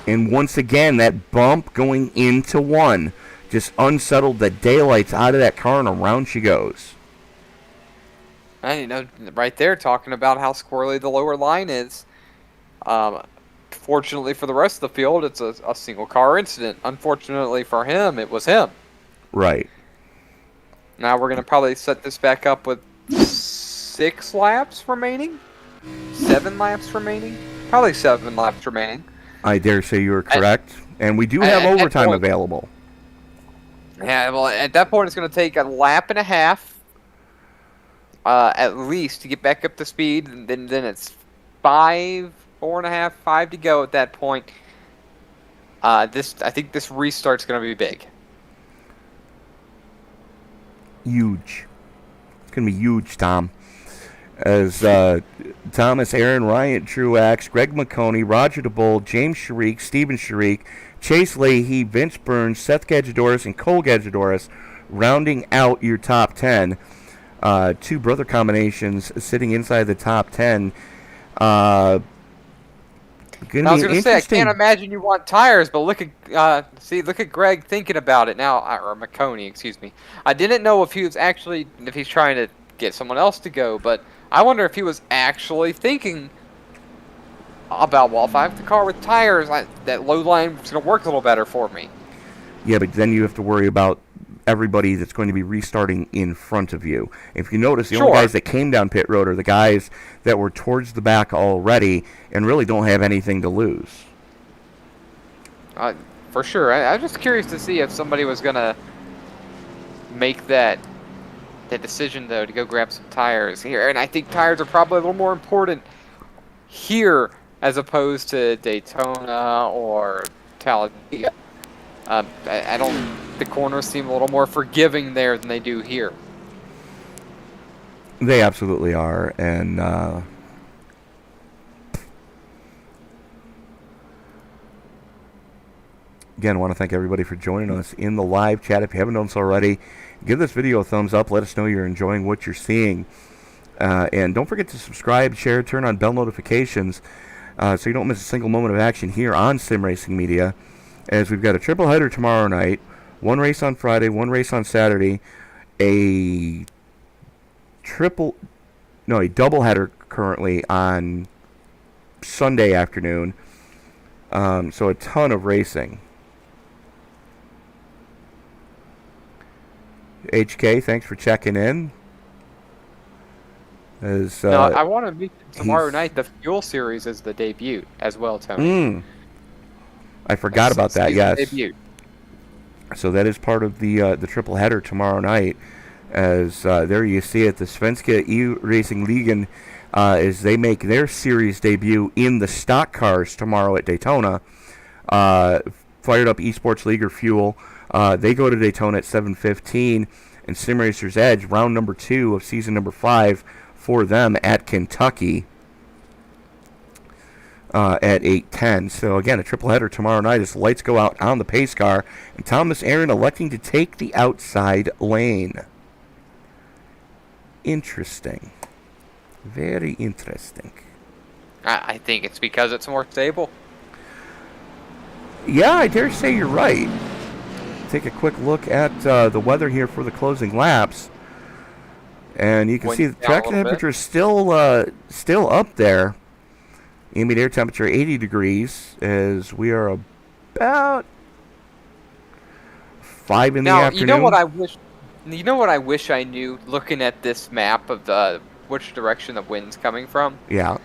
And once again, that bump going into 1 just unsettled the daylights out of that car, and around she goes. And, right there, talking about how squirrely the lower line is. Fortunately for the rest of the field, it's a single car incident. Unfortunately for him, it was him. Right. Now we're going to probably set this back up with 6 laps remaining? 7 laps remaining? Probably 7 laps remaining. I dare say you are correct. And we do have overtime available. Yeah, well, at that point, it's going to take a lap and a half, at least, to get back up to speed. And then it's 4.5, 5 to go at that point. I think this restart's going to be big. Huge. It's going to be huge, Tom. As Thomas, Aaron, Ryan Truax, Greg McConey, Roger Diebold, James Sharik, Steven Sharik, Chase Leahy, Vince Burns, Seth Kajadouris, and Cole Kajadouris rounding out your top 10. 2 brother combinations sitting inside the top 10. I was going to say, I can't imagine you want tires, but look at Greg thinking about it now, or McConey, excuse me. I didn't know if he's trying to get someone else to go, but I wonder if he was actually thinking about, well, if I have the car with tires, that low line is going to work a little better for me. Yeah, but then you have to worry about everybody that's going to be restarting in front of you. If you notice, the only guys that came down pit road are the guys that were towards the back already and really don't have anything to lose. For sure. I'm just curious to see if somebody was going to make that the decision, though, to go grab some tires here. And I think tires are probably a little more important here as opposed to Daytona or Talladega. I don't. The corners seem a little more forgiving there than they do here. They absolutely are, and again, I want to thank everybody for joining us in the live chat. If you haven't done so already, give this video a thumbs up. Let us know you're enjoying what you're seeing. And don't forget to subscribe, share, turn on bell notifications so you don't miss a single moment of action here on Sim Racing Media, as we've got a triple header tomorrow night, one race on Friday, one race on Saturday, a double header currently on Sunday afternoon. So a ton of racing. HK, thanks for checking in. I want to meet tomorrow night. The Fuel Series is the debut as well, Tony. I forgot about that. Yes. Debut. So that is part of the triple header tomorrow night. As there you see it, the Svenska iRacing Ligan, as they make their series debut in the stock cars tomorrow at Daytona. Fired up eSports Liga Fuel. They go to Daytona at 7:15, and Sim Racer's Edge, round number 2 of season number 5 for them at Kentucky at 8:10. So again, a triple header tomorrow night as the lights go out on the pace car, and Thomas Aaron electing to take the outside lane. Interesting. Very interesting. I think it's because it's more stable. Yeah, I dare say you're right. Take a quick look at the weather here for the closing laps, and you can see the track temperature is still up there. Ambient air temperature 80 degrees, as we are about 5 in the afternoon. You know what I wish? You know what I wish I knew, looking at this map of which direction the wind's coming from. Yeah.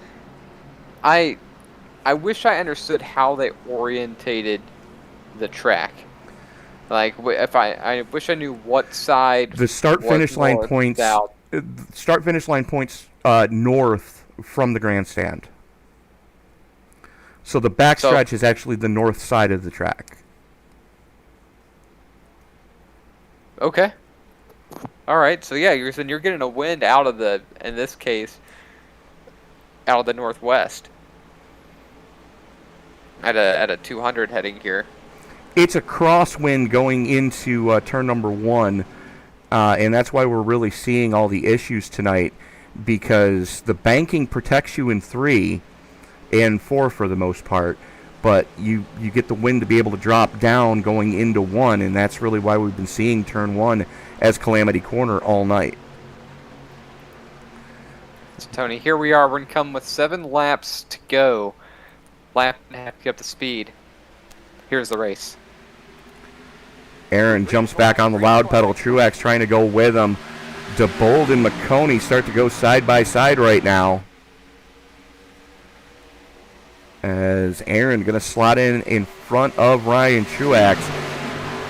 I wish I understood how they orientated the track. Like, if I wish I knew what side. The start-finish line points. Start-finish line points north from the grandstand. So the backstretch is actually the north side of the track. Okay. All right. So yeah, you're getting a wind out of in this case, out of the northwest. At a 200 heading here. It's a crosswind going into turn number 1, and that's why we're really seeing all the issues tonight, because the banking protects you in 3 and 4 for the most part, but you get the wind to be able to drop down going into 1, and that's really why we've been seeing turn 1 as Calamity Corner all night. So Tony, here we are. We're going to come with 7 laps to go. Lap and a half to get up to speed. Here's the race. Aaron jumps back on the loud pedal. Truex trying to go with him. Diebold and McConey start to go side by side right now, as Aaron going to slot in front of Ryan Truex.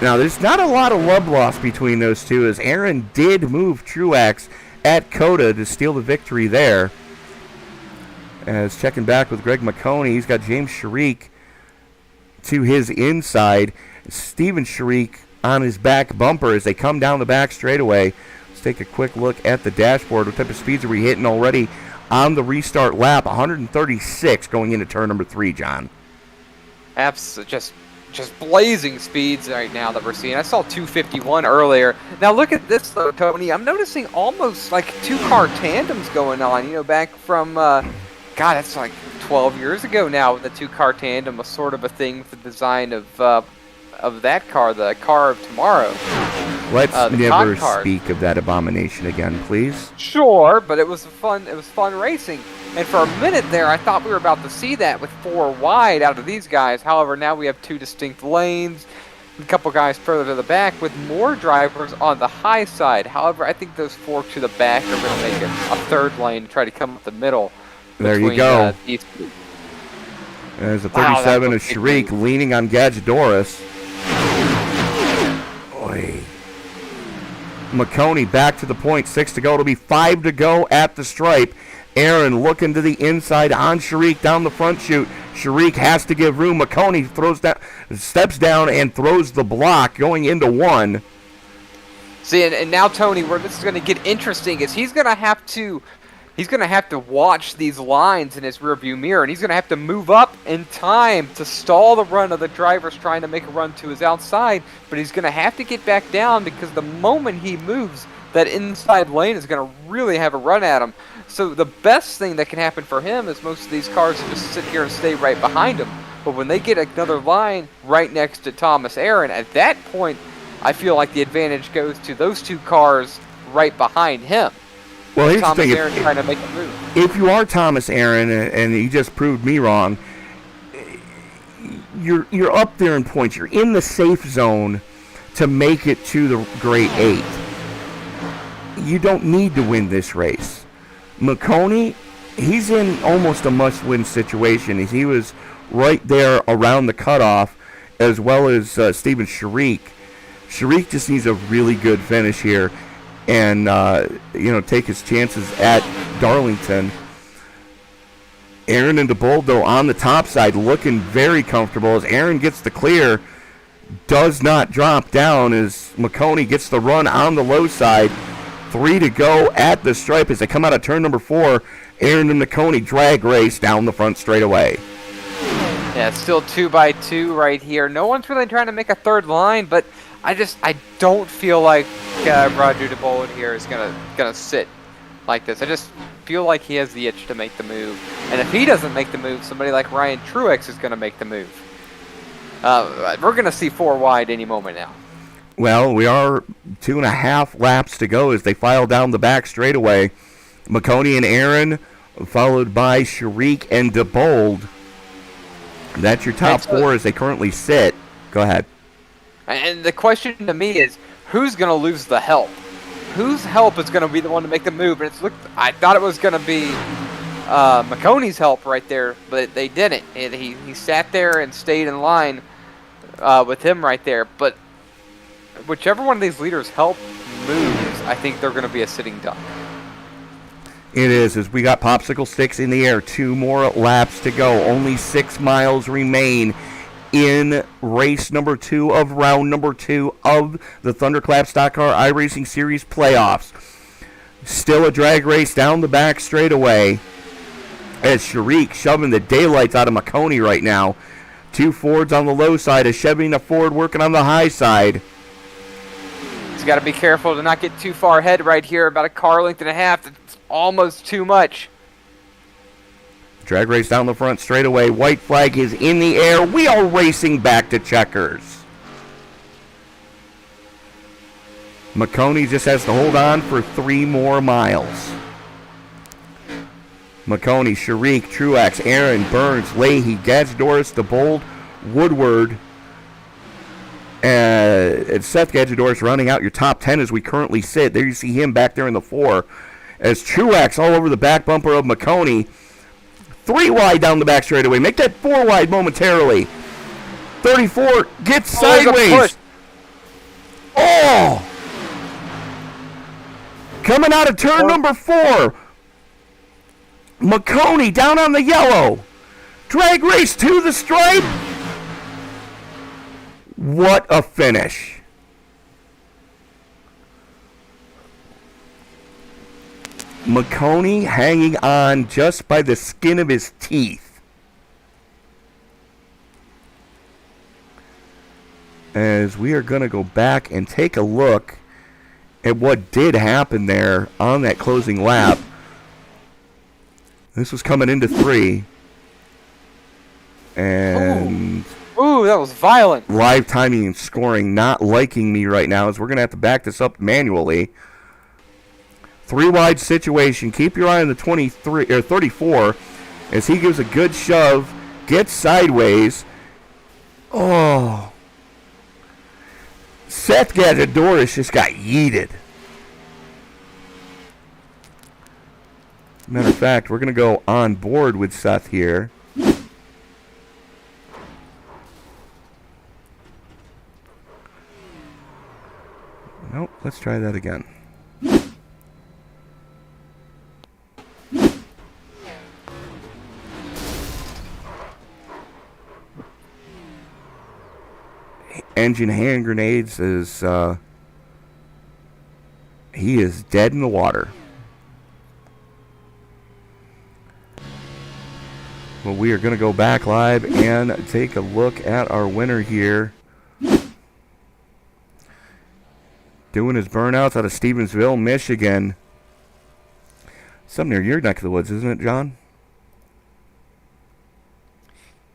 Now, there's not a lot of love lost between those two, as Aaron did move Truex at Coda to steal the victory there. As checking back with Greg McConey, he's got James Sharik to his inside. Steven Sharik on his back bumper as they come down the back straightaway. Let's take a quick look at the dashboard. What type of speeds are we hitting already on the restart lap? 136 going into turn number 3, John. Just blazing speeds right now that we're seeing. I saw 251 earlier. Now look at this though, Tony. I'm noticing almost like 2-car tandems going on. You know, back from God, that's like 12 years ago now. The 2-car tandem was sort of a thing with the design of that car, the car of tomorrow. Let's never speak of that abomination again, please. Sure, but it was fun racing. And for a minute there, I thought we were about to see that with 4 wide out of these guys. However, now we have 2 distinct lanes, a couple guys further to the back with more drivers on the high side. However, I think those 4 to the back are going to make it a 3rd lane to try to come up the middle. There you go. There's a 37 of Sharik leaning on Gadgedoris. Oy. McConey back to the point. 6 to go. It'll be 5 to go at the stripe. Aaron looking to the inside on Sharik down the front chute. Sharik has to give room. McConey steps down and throws the block going into 1. See, and now Tony, where this is going to get interesting is he's going to have to watch these lines in his rearview mirror, and he's going to have to move up in time to stall the run of the drivers trying to make a run to his outside. But he's going to have to get back down because the moment he moves, that inside lane is going to really have a run at him. So the best thing that can happen for him is most of these cars just sit here and stay right behind him. But when they get another line right next to Thomas Aaron, at that point, I feel like the advantage goes to those 2 cars right behind him. Well, here's Thomas the thing. Aaron trying to make a move. If you are Thomas Aaron, and you just proved me wrong, you're up there in points. You're in the safe zone to make it to the Great 8. You don't need to win this race. McConey, he's in almost a must-win situation. He was right there around the cutoff, as well as Steven Sharik. Sharik just needs a really good finish here and take his chances at Darlington. Aaron and Diebold, though, on the top side, looking very comfortable as Aaron gets the clear, does not drop down as McConey gets the run on the low side. 3 to go at the stripe as they come out of turn number 4. Aaron and McConey drag race down the front straightaway. Yeah, it's still 2 by 2 right here. No one's really trying to make a third line, but I don't feel like Roger Diebold here is gonna sit like this. I just feel like he has the itch to make the move, and if he doesn't make the move, somebody like Ryan Truex is gonna make the move. We're gonna see 4 wide any moment now. Well, we are 2.5 laps to go as they file down the back straightaway. McConey and Aaron, followed by Sharik and Diebold. That's your top 4 as they currently sit. Go ahead. And the question to me is, who's going to lose the help? Whose help is going to be the one to make the move? And I thought it was going to be McConey's help right there, but they didn't. And he sat there and stayed in line with him right there. But whichever one of these leaders help moves, I think they're going to be a sitting duck. It is, as we got popsicle sticks in the air. 2 more laps to go. Only 6 miles remain in race number 2 of round number 2 of the ThunderClap Stock Car iRacing Series playoffs. Still a drag race down the back straightaway as Sharik shoving the daylights out of McConey right now. 2 Fords on the low side, a Chevy and a Ford working on the high side. He's got to be careful to not get too far ahead right here, about a car length and a half. That's almost too much. Drag race down the front straightaway. White flag is in the air. We are racing back to checkers. McConey just has to hold on for 3 more miles. McConey, Sharik, Truex, Aaron, Burns, Leahy, Gadgedoris, Diebold, Woodward, and Seth Gadgedoris rounding out your top 10 as we currently sit. There you see him back there in the 4. As Truex all over the back bumper of McConey. 3 wide down the back straightaway. Make that 4 wide momentarily. 34 gets sideways. Oh! Coming out of turn number 4. McConey down on the yellow. Drag race to the stripe. What a finish. McConey hanging on just by the skin of his teeth. As we are going to go back and take a look at what did happen there on that closing lap. This was coming into 3. And Ooh, that was violent. Live timing and scoring not liking me right now, as we're going to have to back this up manually. 3 wide situation. Keep your eye on the 23 or 34 as he gives a good shove, gets sideways. Oh. Seth Gadgedoris just got yeeted. Matter of fact, we're going to go on board with Seth here. Nope, Let's try that again. Engine hand grenades is he is dead in the water. Well, we are going to go back live and take a look at our winner here. Doing his burnouts out of Stevensville, Michigan. Something near your neck of the woods, isn't it, John?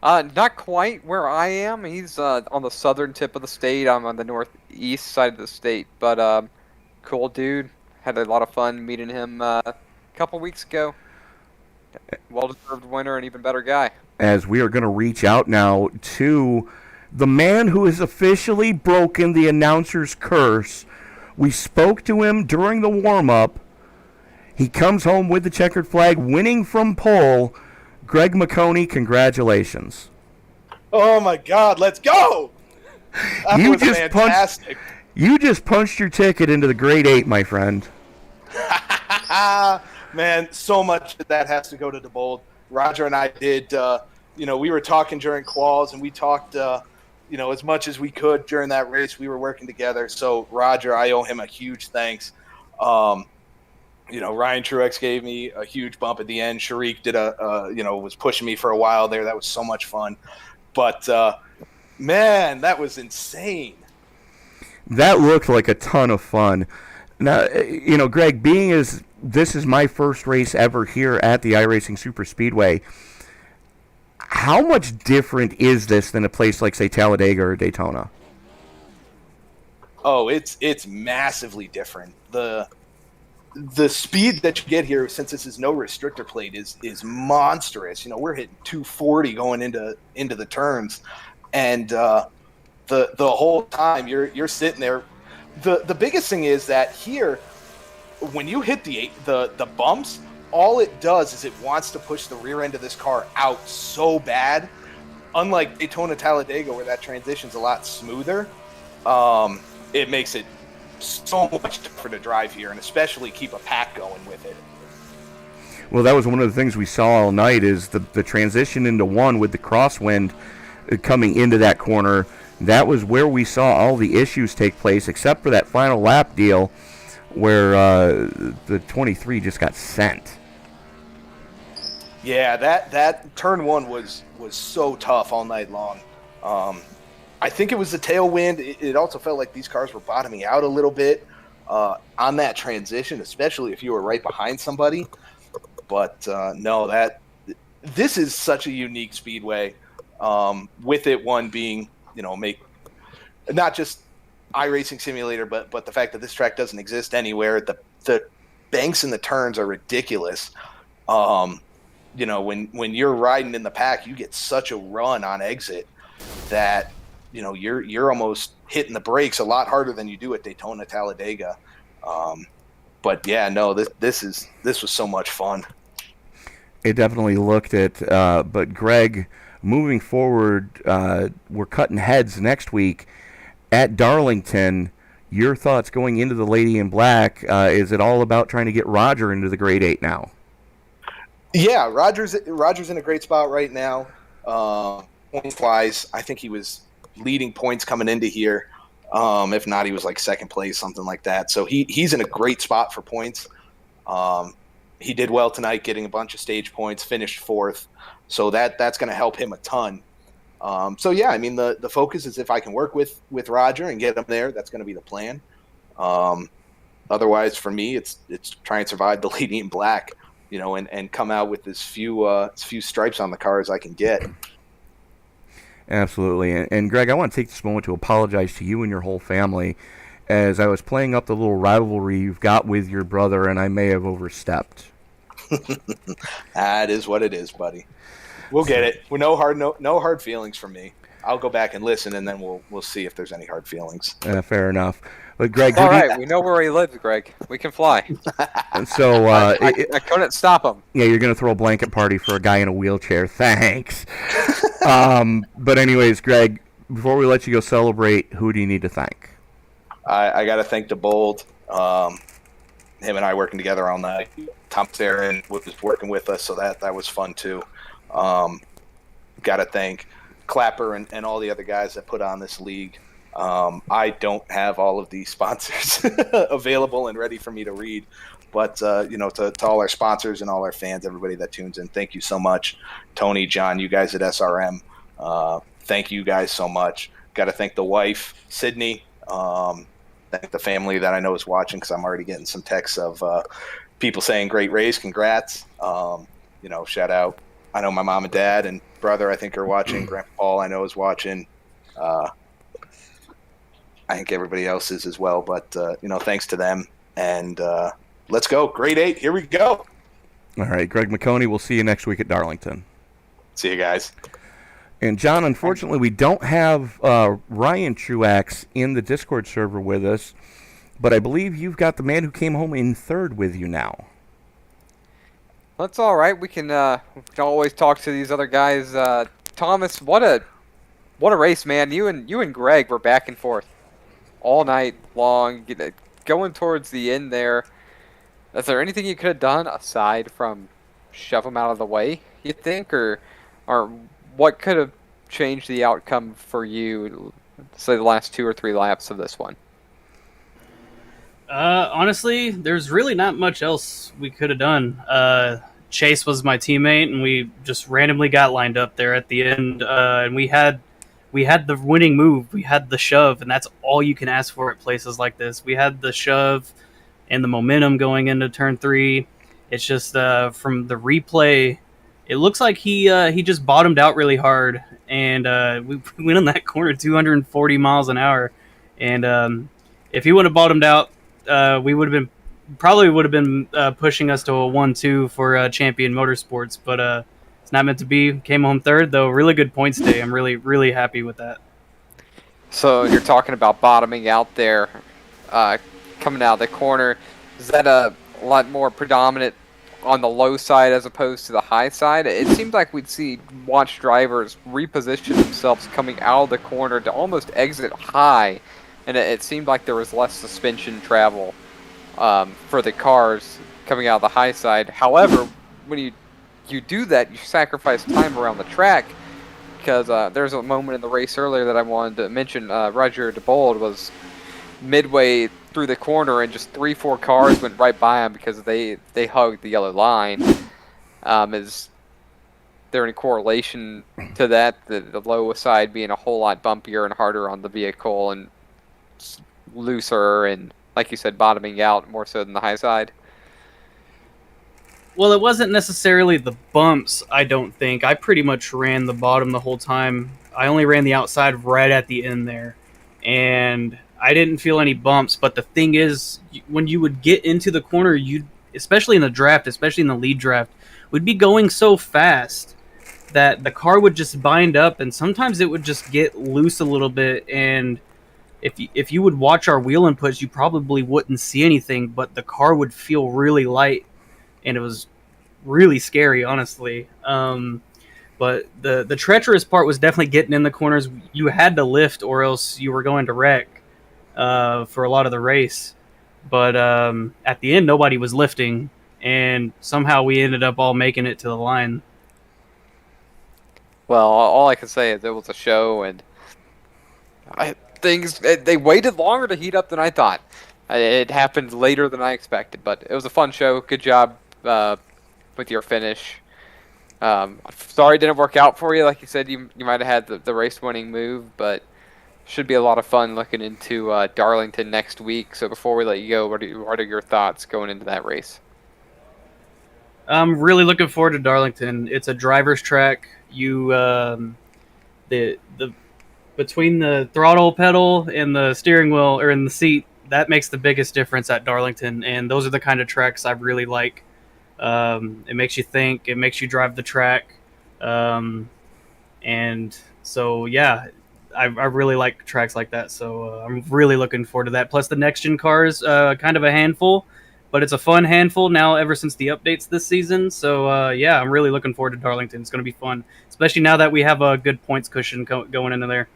Not quite where I am. He's on the southern tip of the state. I'm on the northeast side of the state. But cool dude. Had a lot of fun meeting him a couple weeks ago. Well-deserved winner and even better guy. As we are going to reach out now to the man who has officially broken the announcer's curse. We spoke to him during the warm-up. He comes home with the checkered flag, winning from pole. Greg McConey, congratulations. Oh, my God, let's go! That was fantastic. You just punched your ticket into the grade 8, my friend. Man, so much of that has to go to Diebold. Roger and I did, we were talking during quals, and we talked, as much as we could during that race. We were working together. So, Roger, I owe him a huge thanks. Ryan Truex gave me a huge bump at the end. Sharik did was pushing me for a while there. That was so much fun. But, man, that was insane. That looked like a ton of fun. Now, Greg, this is my first race ever here at the iRacing Superspeedway. How much different is this than a place like, say, Talladega or Daytona? Oh, it's massively different. The speed that you get here, since this is no restrictor plate, is monstrous. We're hitting 240 going into the turns, and the whole time you're sitting there. The biggest thing is that here, when you hit the bumps, all it does is it wants to push the rear end of this car out so bad. Unlike Daytona, Talladega, where that transition's a lot smoother, it makes it so much tougher to drive here, and especially keep a pack going with it. Well, that was one of the things we saw all night is the transition into one with the crosswind coming into that corner. That was where we saw all the issues take place, except for that final lap deal where the 23 just got sent. Yeah, that turn one was so tough all night long. I think it was the tailwind. It also felt like these cars were bottoming out a little bit on that transition, especially if you were right behind somebody. But this is such a unique speedway. With it, one being, make not just iRacing simulator, but the fact that this track doesn't exist anywhere. The banks and the turns are ridiculous. When you're riding in the pack, you get such a run on exit that you're almost hitting the brakes a lot harder than you do at Daytona, Talladega. But yeah, no, this was so much fun. It definitely looked it. But Greg, moving forward, we're cutting heads next week at Darlington. Your thoughts going into the Lady in Black? Is it all about trying to get Roger into the grade 8 now? Yeah, Roger's in a great spot right now. Points-wise, I think he was leading points coming into here. If not, he was like second place, something like that. So he's in a great spot for points. He did well tonight, getting a bunch of stage points, finished fourth. So that's going to help him a ton. So yeah, I mean the focus is if I can work with Roger and get him there, that's going to be the plan. Otherwise, for me, it's try and survive the Lady in Black, and come out with as few stripes on the car as I can get. Absolutely. And Greg, I want to take this moment to apologize to you and your whole family, as I was playing up the little rivalry you've got with your brother, and I may have overstepped. That is what it is, buddy. We'll get it. No hard feelings from me. I'll go back and listen, and then we'll see if there's any hard feelings. Fair enough. But Greg, all right, we know where he lives, Greg. We can fly. So I couldn't stop him. Yeah, you're gonna throw a blanket party for a guy in a wheelchair. Thanks. But anyways, Greg, before we let you go celebrate, who do you need to thank? I got to thank Diebold. Him and I working together on that. Tom Aaron was working with us, so that was fun too. Got to thank Clapper and all the other guys that put on this league. I don't have all of these sponsors available and ready for me to read, but to all our sponsors and all our fans, everybody that tunes in, thank you so much. Tony, John, you guys at SRM, thank you guys so much. Got to thank the wife, Sydney. Thank the family that I know is watching, because I'm already getting some texts of people saying great race, congrats. Shout out. I know my mom and dad and brother, I think, are watching. Grandpa Paul, I know, is watching. I think everybody else is as well, but thanks to them. And let's go. Grade 8, here we go. All right, Greg McConey, we'll see you next week at Darlington. See you guys. And John, unfortunately, we don't have Ryan Truax in the Discord server with us, but I believe you've got the man who came home in third with you now. That's all right. We can always talk to these other guys. Thomas, what a race, man! You and Greg were back and forth all night long, going towards the end there. Is there anything you could have done aside from shove them out of the way, you think, or what could have changed the outcome for you, say, the last 2 or 3 laps of this one? Honestly, there's really not much else we could have done. Chase was my teammate, and we just randomly got lined up there at the end, and we had the winning move. We had the shove, and that's all you can ask for at places like this. We had the shove and the momentum going into turn 3. It's just from the replay, it looks like he just bottomed out really hard, and we went on that corner 240 miles an hour. And if he would have bottomed out, we would have been pushing us to a 1-2 for Champion Motorsports, but it's not meant to be. Came home third, though. Really good points day. I'm really, really happy with that. So you're talking about bottoming out there, coming out of the corner. Is that a lot more predominant on the low side as opposed to the high side? It seemed like we'd watch drivers reposition themselves coming out of the corner to almost exit high, and it seemed like there was less suspension travel for the cars coming out of the high side. However, when you do that, you sacrifice time around the track, because there's a moment in the race earlier that I wanted to mention. Roger Diebold was midway through the corner, and just 3-4 cars went right by him because they hugged the yellow line. Is there any correlation to that, the low side being a whole lot bumpier and harder on the vehicle and looser, and like you said, bottoming out more so than the high side? Well, it wasn't necessarily the bumps, I don't think. I pretty much ran the bottom the whole time. I only ran the outside right at the end there, and I didn't feel any bumps. But the thing is, when you would get into the corner, especially in the draft, especially in the lead draft, would be going so fast that the car would just bind up, and sometimes it would just get loose a little bit. And if you would watch our wheel inputs, you probably wouldn't see anything, but the car would feel really light, and it was really scary, honestly. But the treacherous part was definitely getting in the corners. You had to lift, or else you were going to wreck for a lot of the race. But at the end, nobody was lifting, and somehow we ended up all making it to the line. Well, all I can say is it was a show, and they waited longer to heat up than I thought. It happened later than I expected, but it was a fun show. Good job with your finish. Sorry it didn't work out for you. Like you said, you might have had the race-winning move, but should be a lot of fun looking into Darlington next week. So before we let you go, what are your thoughts going into that race? I'm really looking forward to Darlington. It's a driver's track. You between the throttle pedal and the steering wheel, or in the seat, that makes the biggest difference at Darlington. And those are the kind of tracks I really like. It makes you think. It makes you drive the track. And so, yeah, I really like tracks like that. So I'm really looking forward to that. Plus the next-gen cars, kind of a handful, but it's a fun handful now ever since the updates this season. So, yeah, I'm really looking forward to Darlington. It's going to be fun, especially now that we have a good points cushion going into there.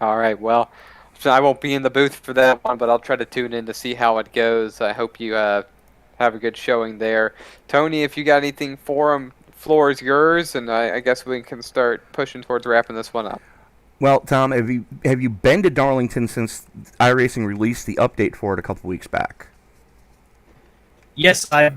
All right, well, I won't be in the booth for that one, but I'll try to tune in to see how it goes. I hope you have a good showing there. Tony, if you got anything for him, floor is yours, and I guess we can start pushing towards wrapping this one up. Well, Tom, have you been to Darlington since iRacing released the update for it a couple weeks back? Yes, I've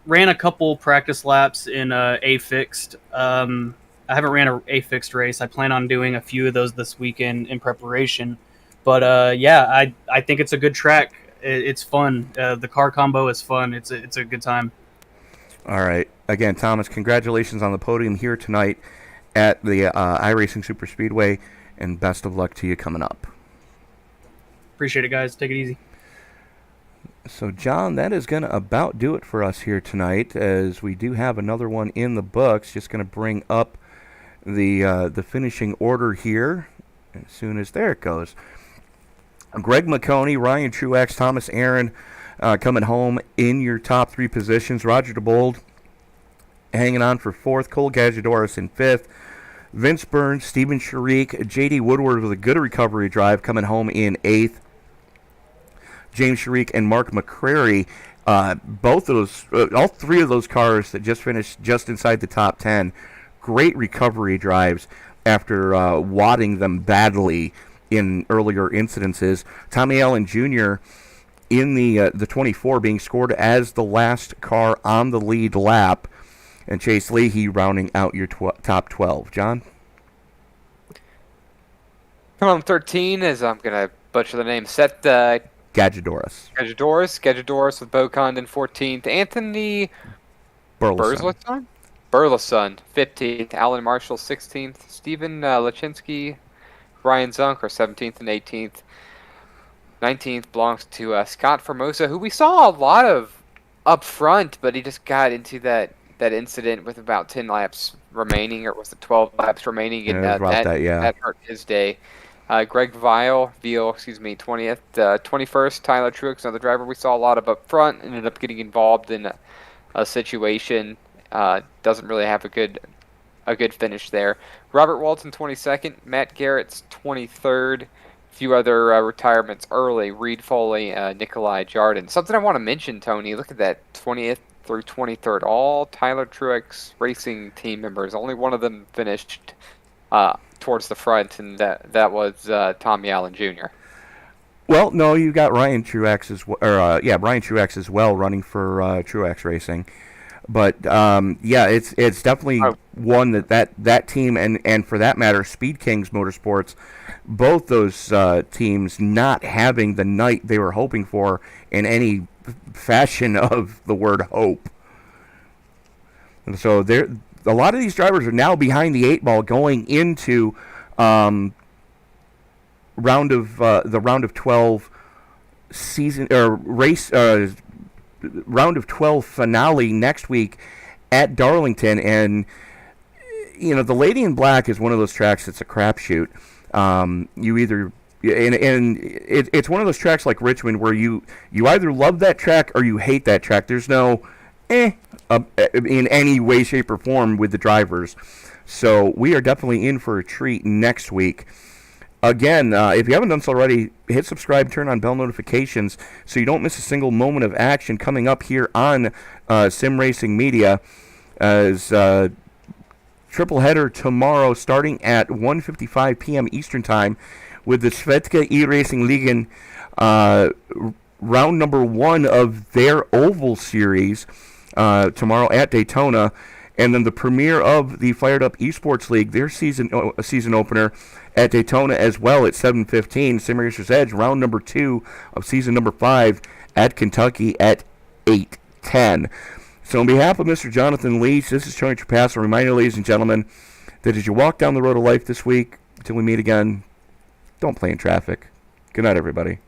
ran a couple practice laps in a fixed. I haven't ran a fixed race. I plan on doing a few of those this weekend in preparation. But yeah, I think it's a good track. It's fun. The car combo is fun. It's a good time. All right. Again, Thomas, congratulations on the podium here tonight at the iRacing Superspeedway, and best of luck to you coming up. Appreciate it, guys. Take it easy. So, John, that is going to about do it for us here tonight, as we do have another one in the books. Just going to bring up the finishing order here as soon as there it goes. Greg McConey, Ryan Truex, Thomas Aaron coming home in your top three positions. Roger Diebold hanging on for fourth. Cole Gadjadoris in fifth. Vince Burns, Steven Sharik, J.D. Woodward with a good recovery drive coming home in eighth. James Sharik and Mark McCrary, both of those, all three of those cars that just finished just inside the top 10. Great recovery drives after wadding them badly in earlier incidences. Tommy Allen Jr. in the 24 being scored as the last car on the lead lap, and Chase Leahy rounding out your top 12. John? Come on, 13, as I'm going to butcher the name. Seth Gadjadoris with Bo Condon 14th. Anthony Burleson, 15th. Alan Marshall 16th. Stephen Lachinsky, Ryan Zunk are 17th and 18th. 19th belongs to Scott Formosa, who we saw a lot of up front, but he just got into that incident with about 10 laps remaining, or was it 12 laps remaining? And that hurt his day. Greg Veal, 20th. 21st, Tyler Truex, another driver we saw a lot of up front, ended up getting involved in a situation. Doesn't really have a good finish there. Robert Walton, 22nd. Matt Garrett's 23rd. A few other retirements early. Reed Foley, Nikolai Jardin. Something I want to mention, Tony, look at that, 20th through 23rd. All Tyler Truex Racing team members. Only one of them finished towards the front, and that was Tommy Allen Jr. Well, no, you got Ryan Truex as well, running for Truex Racing. But it's definitely one that team and for that matter, Speed Kings Motorsports, both those teams not having the night they were hoping for in any fashion of the word hope. And so a lot of these drivers are now behind the eight ball going into the round of 12 season or race round of 12 finale next week at Darlington. And the Lady in Black is one of those tracks that's a crapshoot. It's one of those tracks like Richmond where you either love that track or you hate that track. There's no in any way, shape, or form with the drivers. So we are definitely in for a treat next week. Again, if you haven't done so already, hit subscribe, turn on bell notifications so you don't miss a single moment of action coming up here on Sim Racing Media. As triple header tomorrow starting at 1:55 p.m. Eastern Time with the Svedka iRacing Ligen round number 1 of their Oval Series tomorrow at Daytona. And then the premiere of the Fired Up Esports League, their season opener at Daytona as well at 7:15. Sim Racer's Edge, round number 2 of season number 5 at Kentucky at 8:10. So on behalf of Mr. Jonathan Leach, this is Tony Trapasso. Reminder, ladies and gentlemen, that as you walk down the road of life this week, until we meet again, don't play in traffic. Good night, everybody.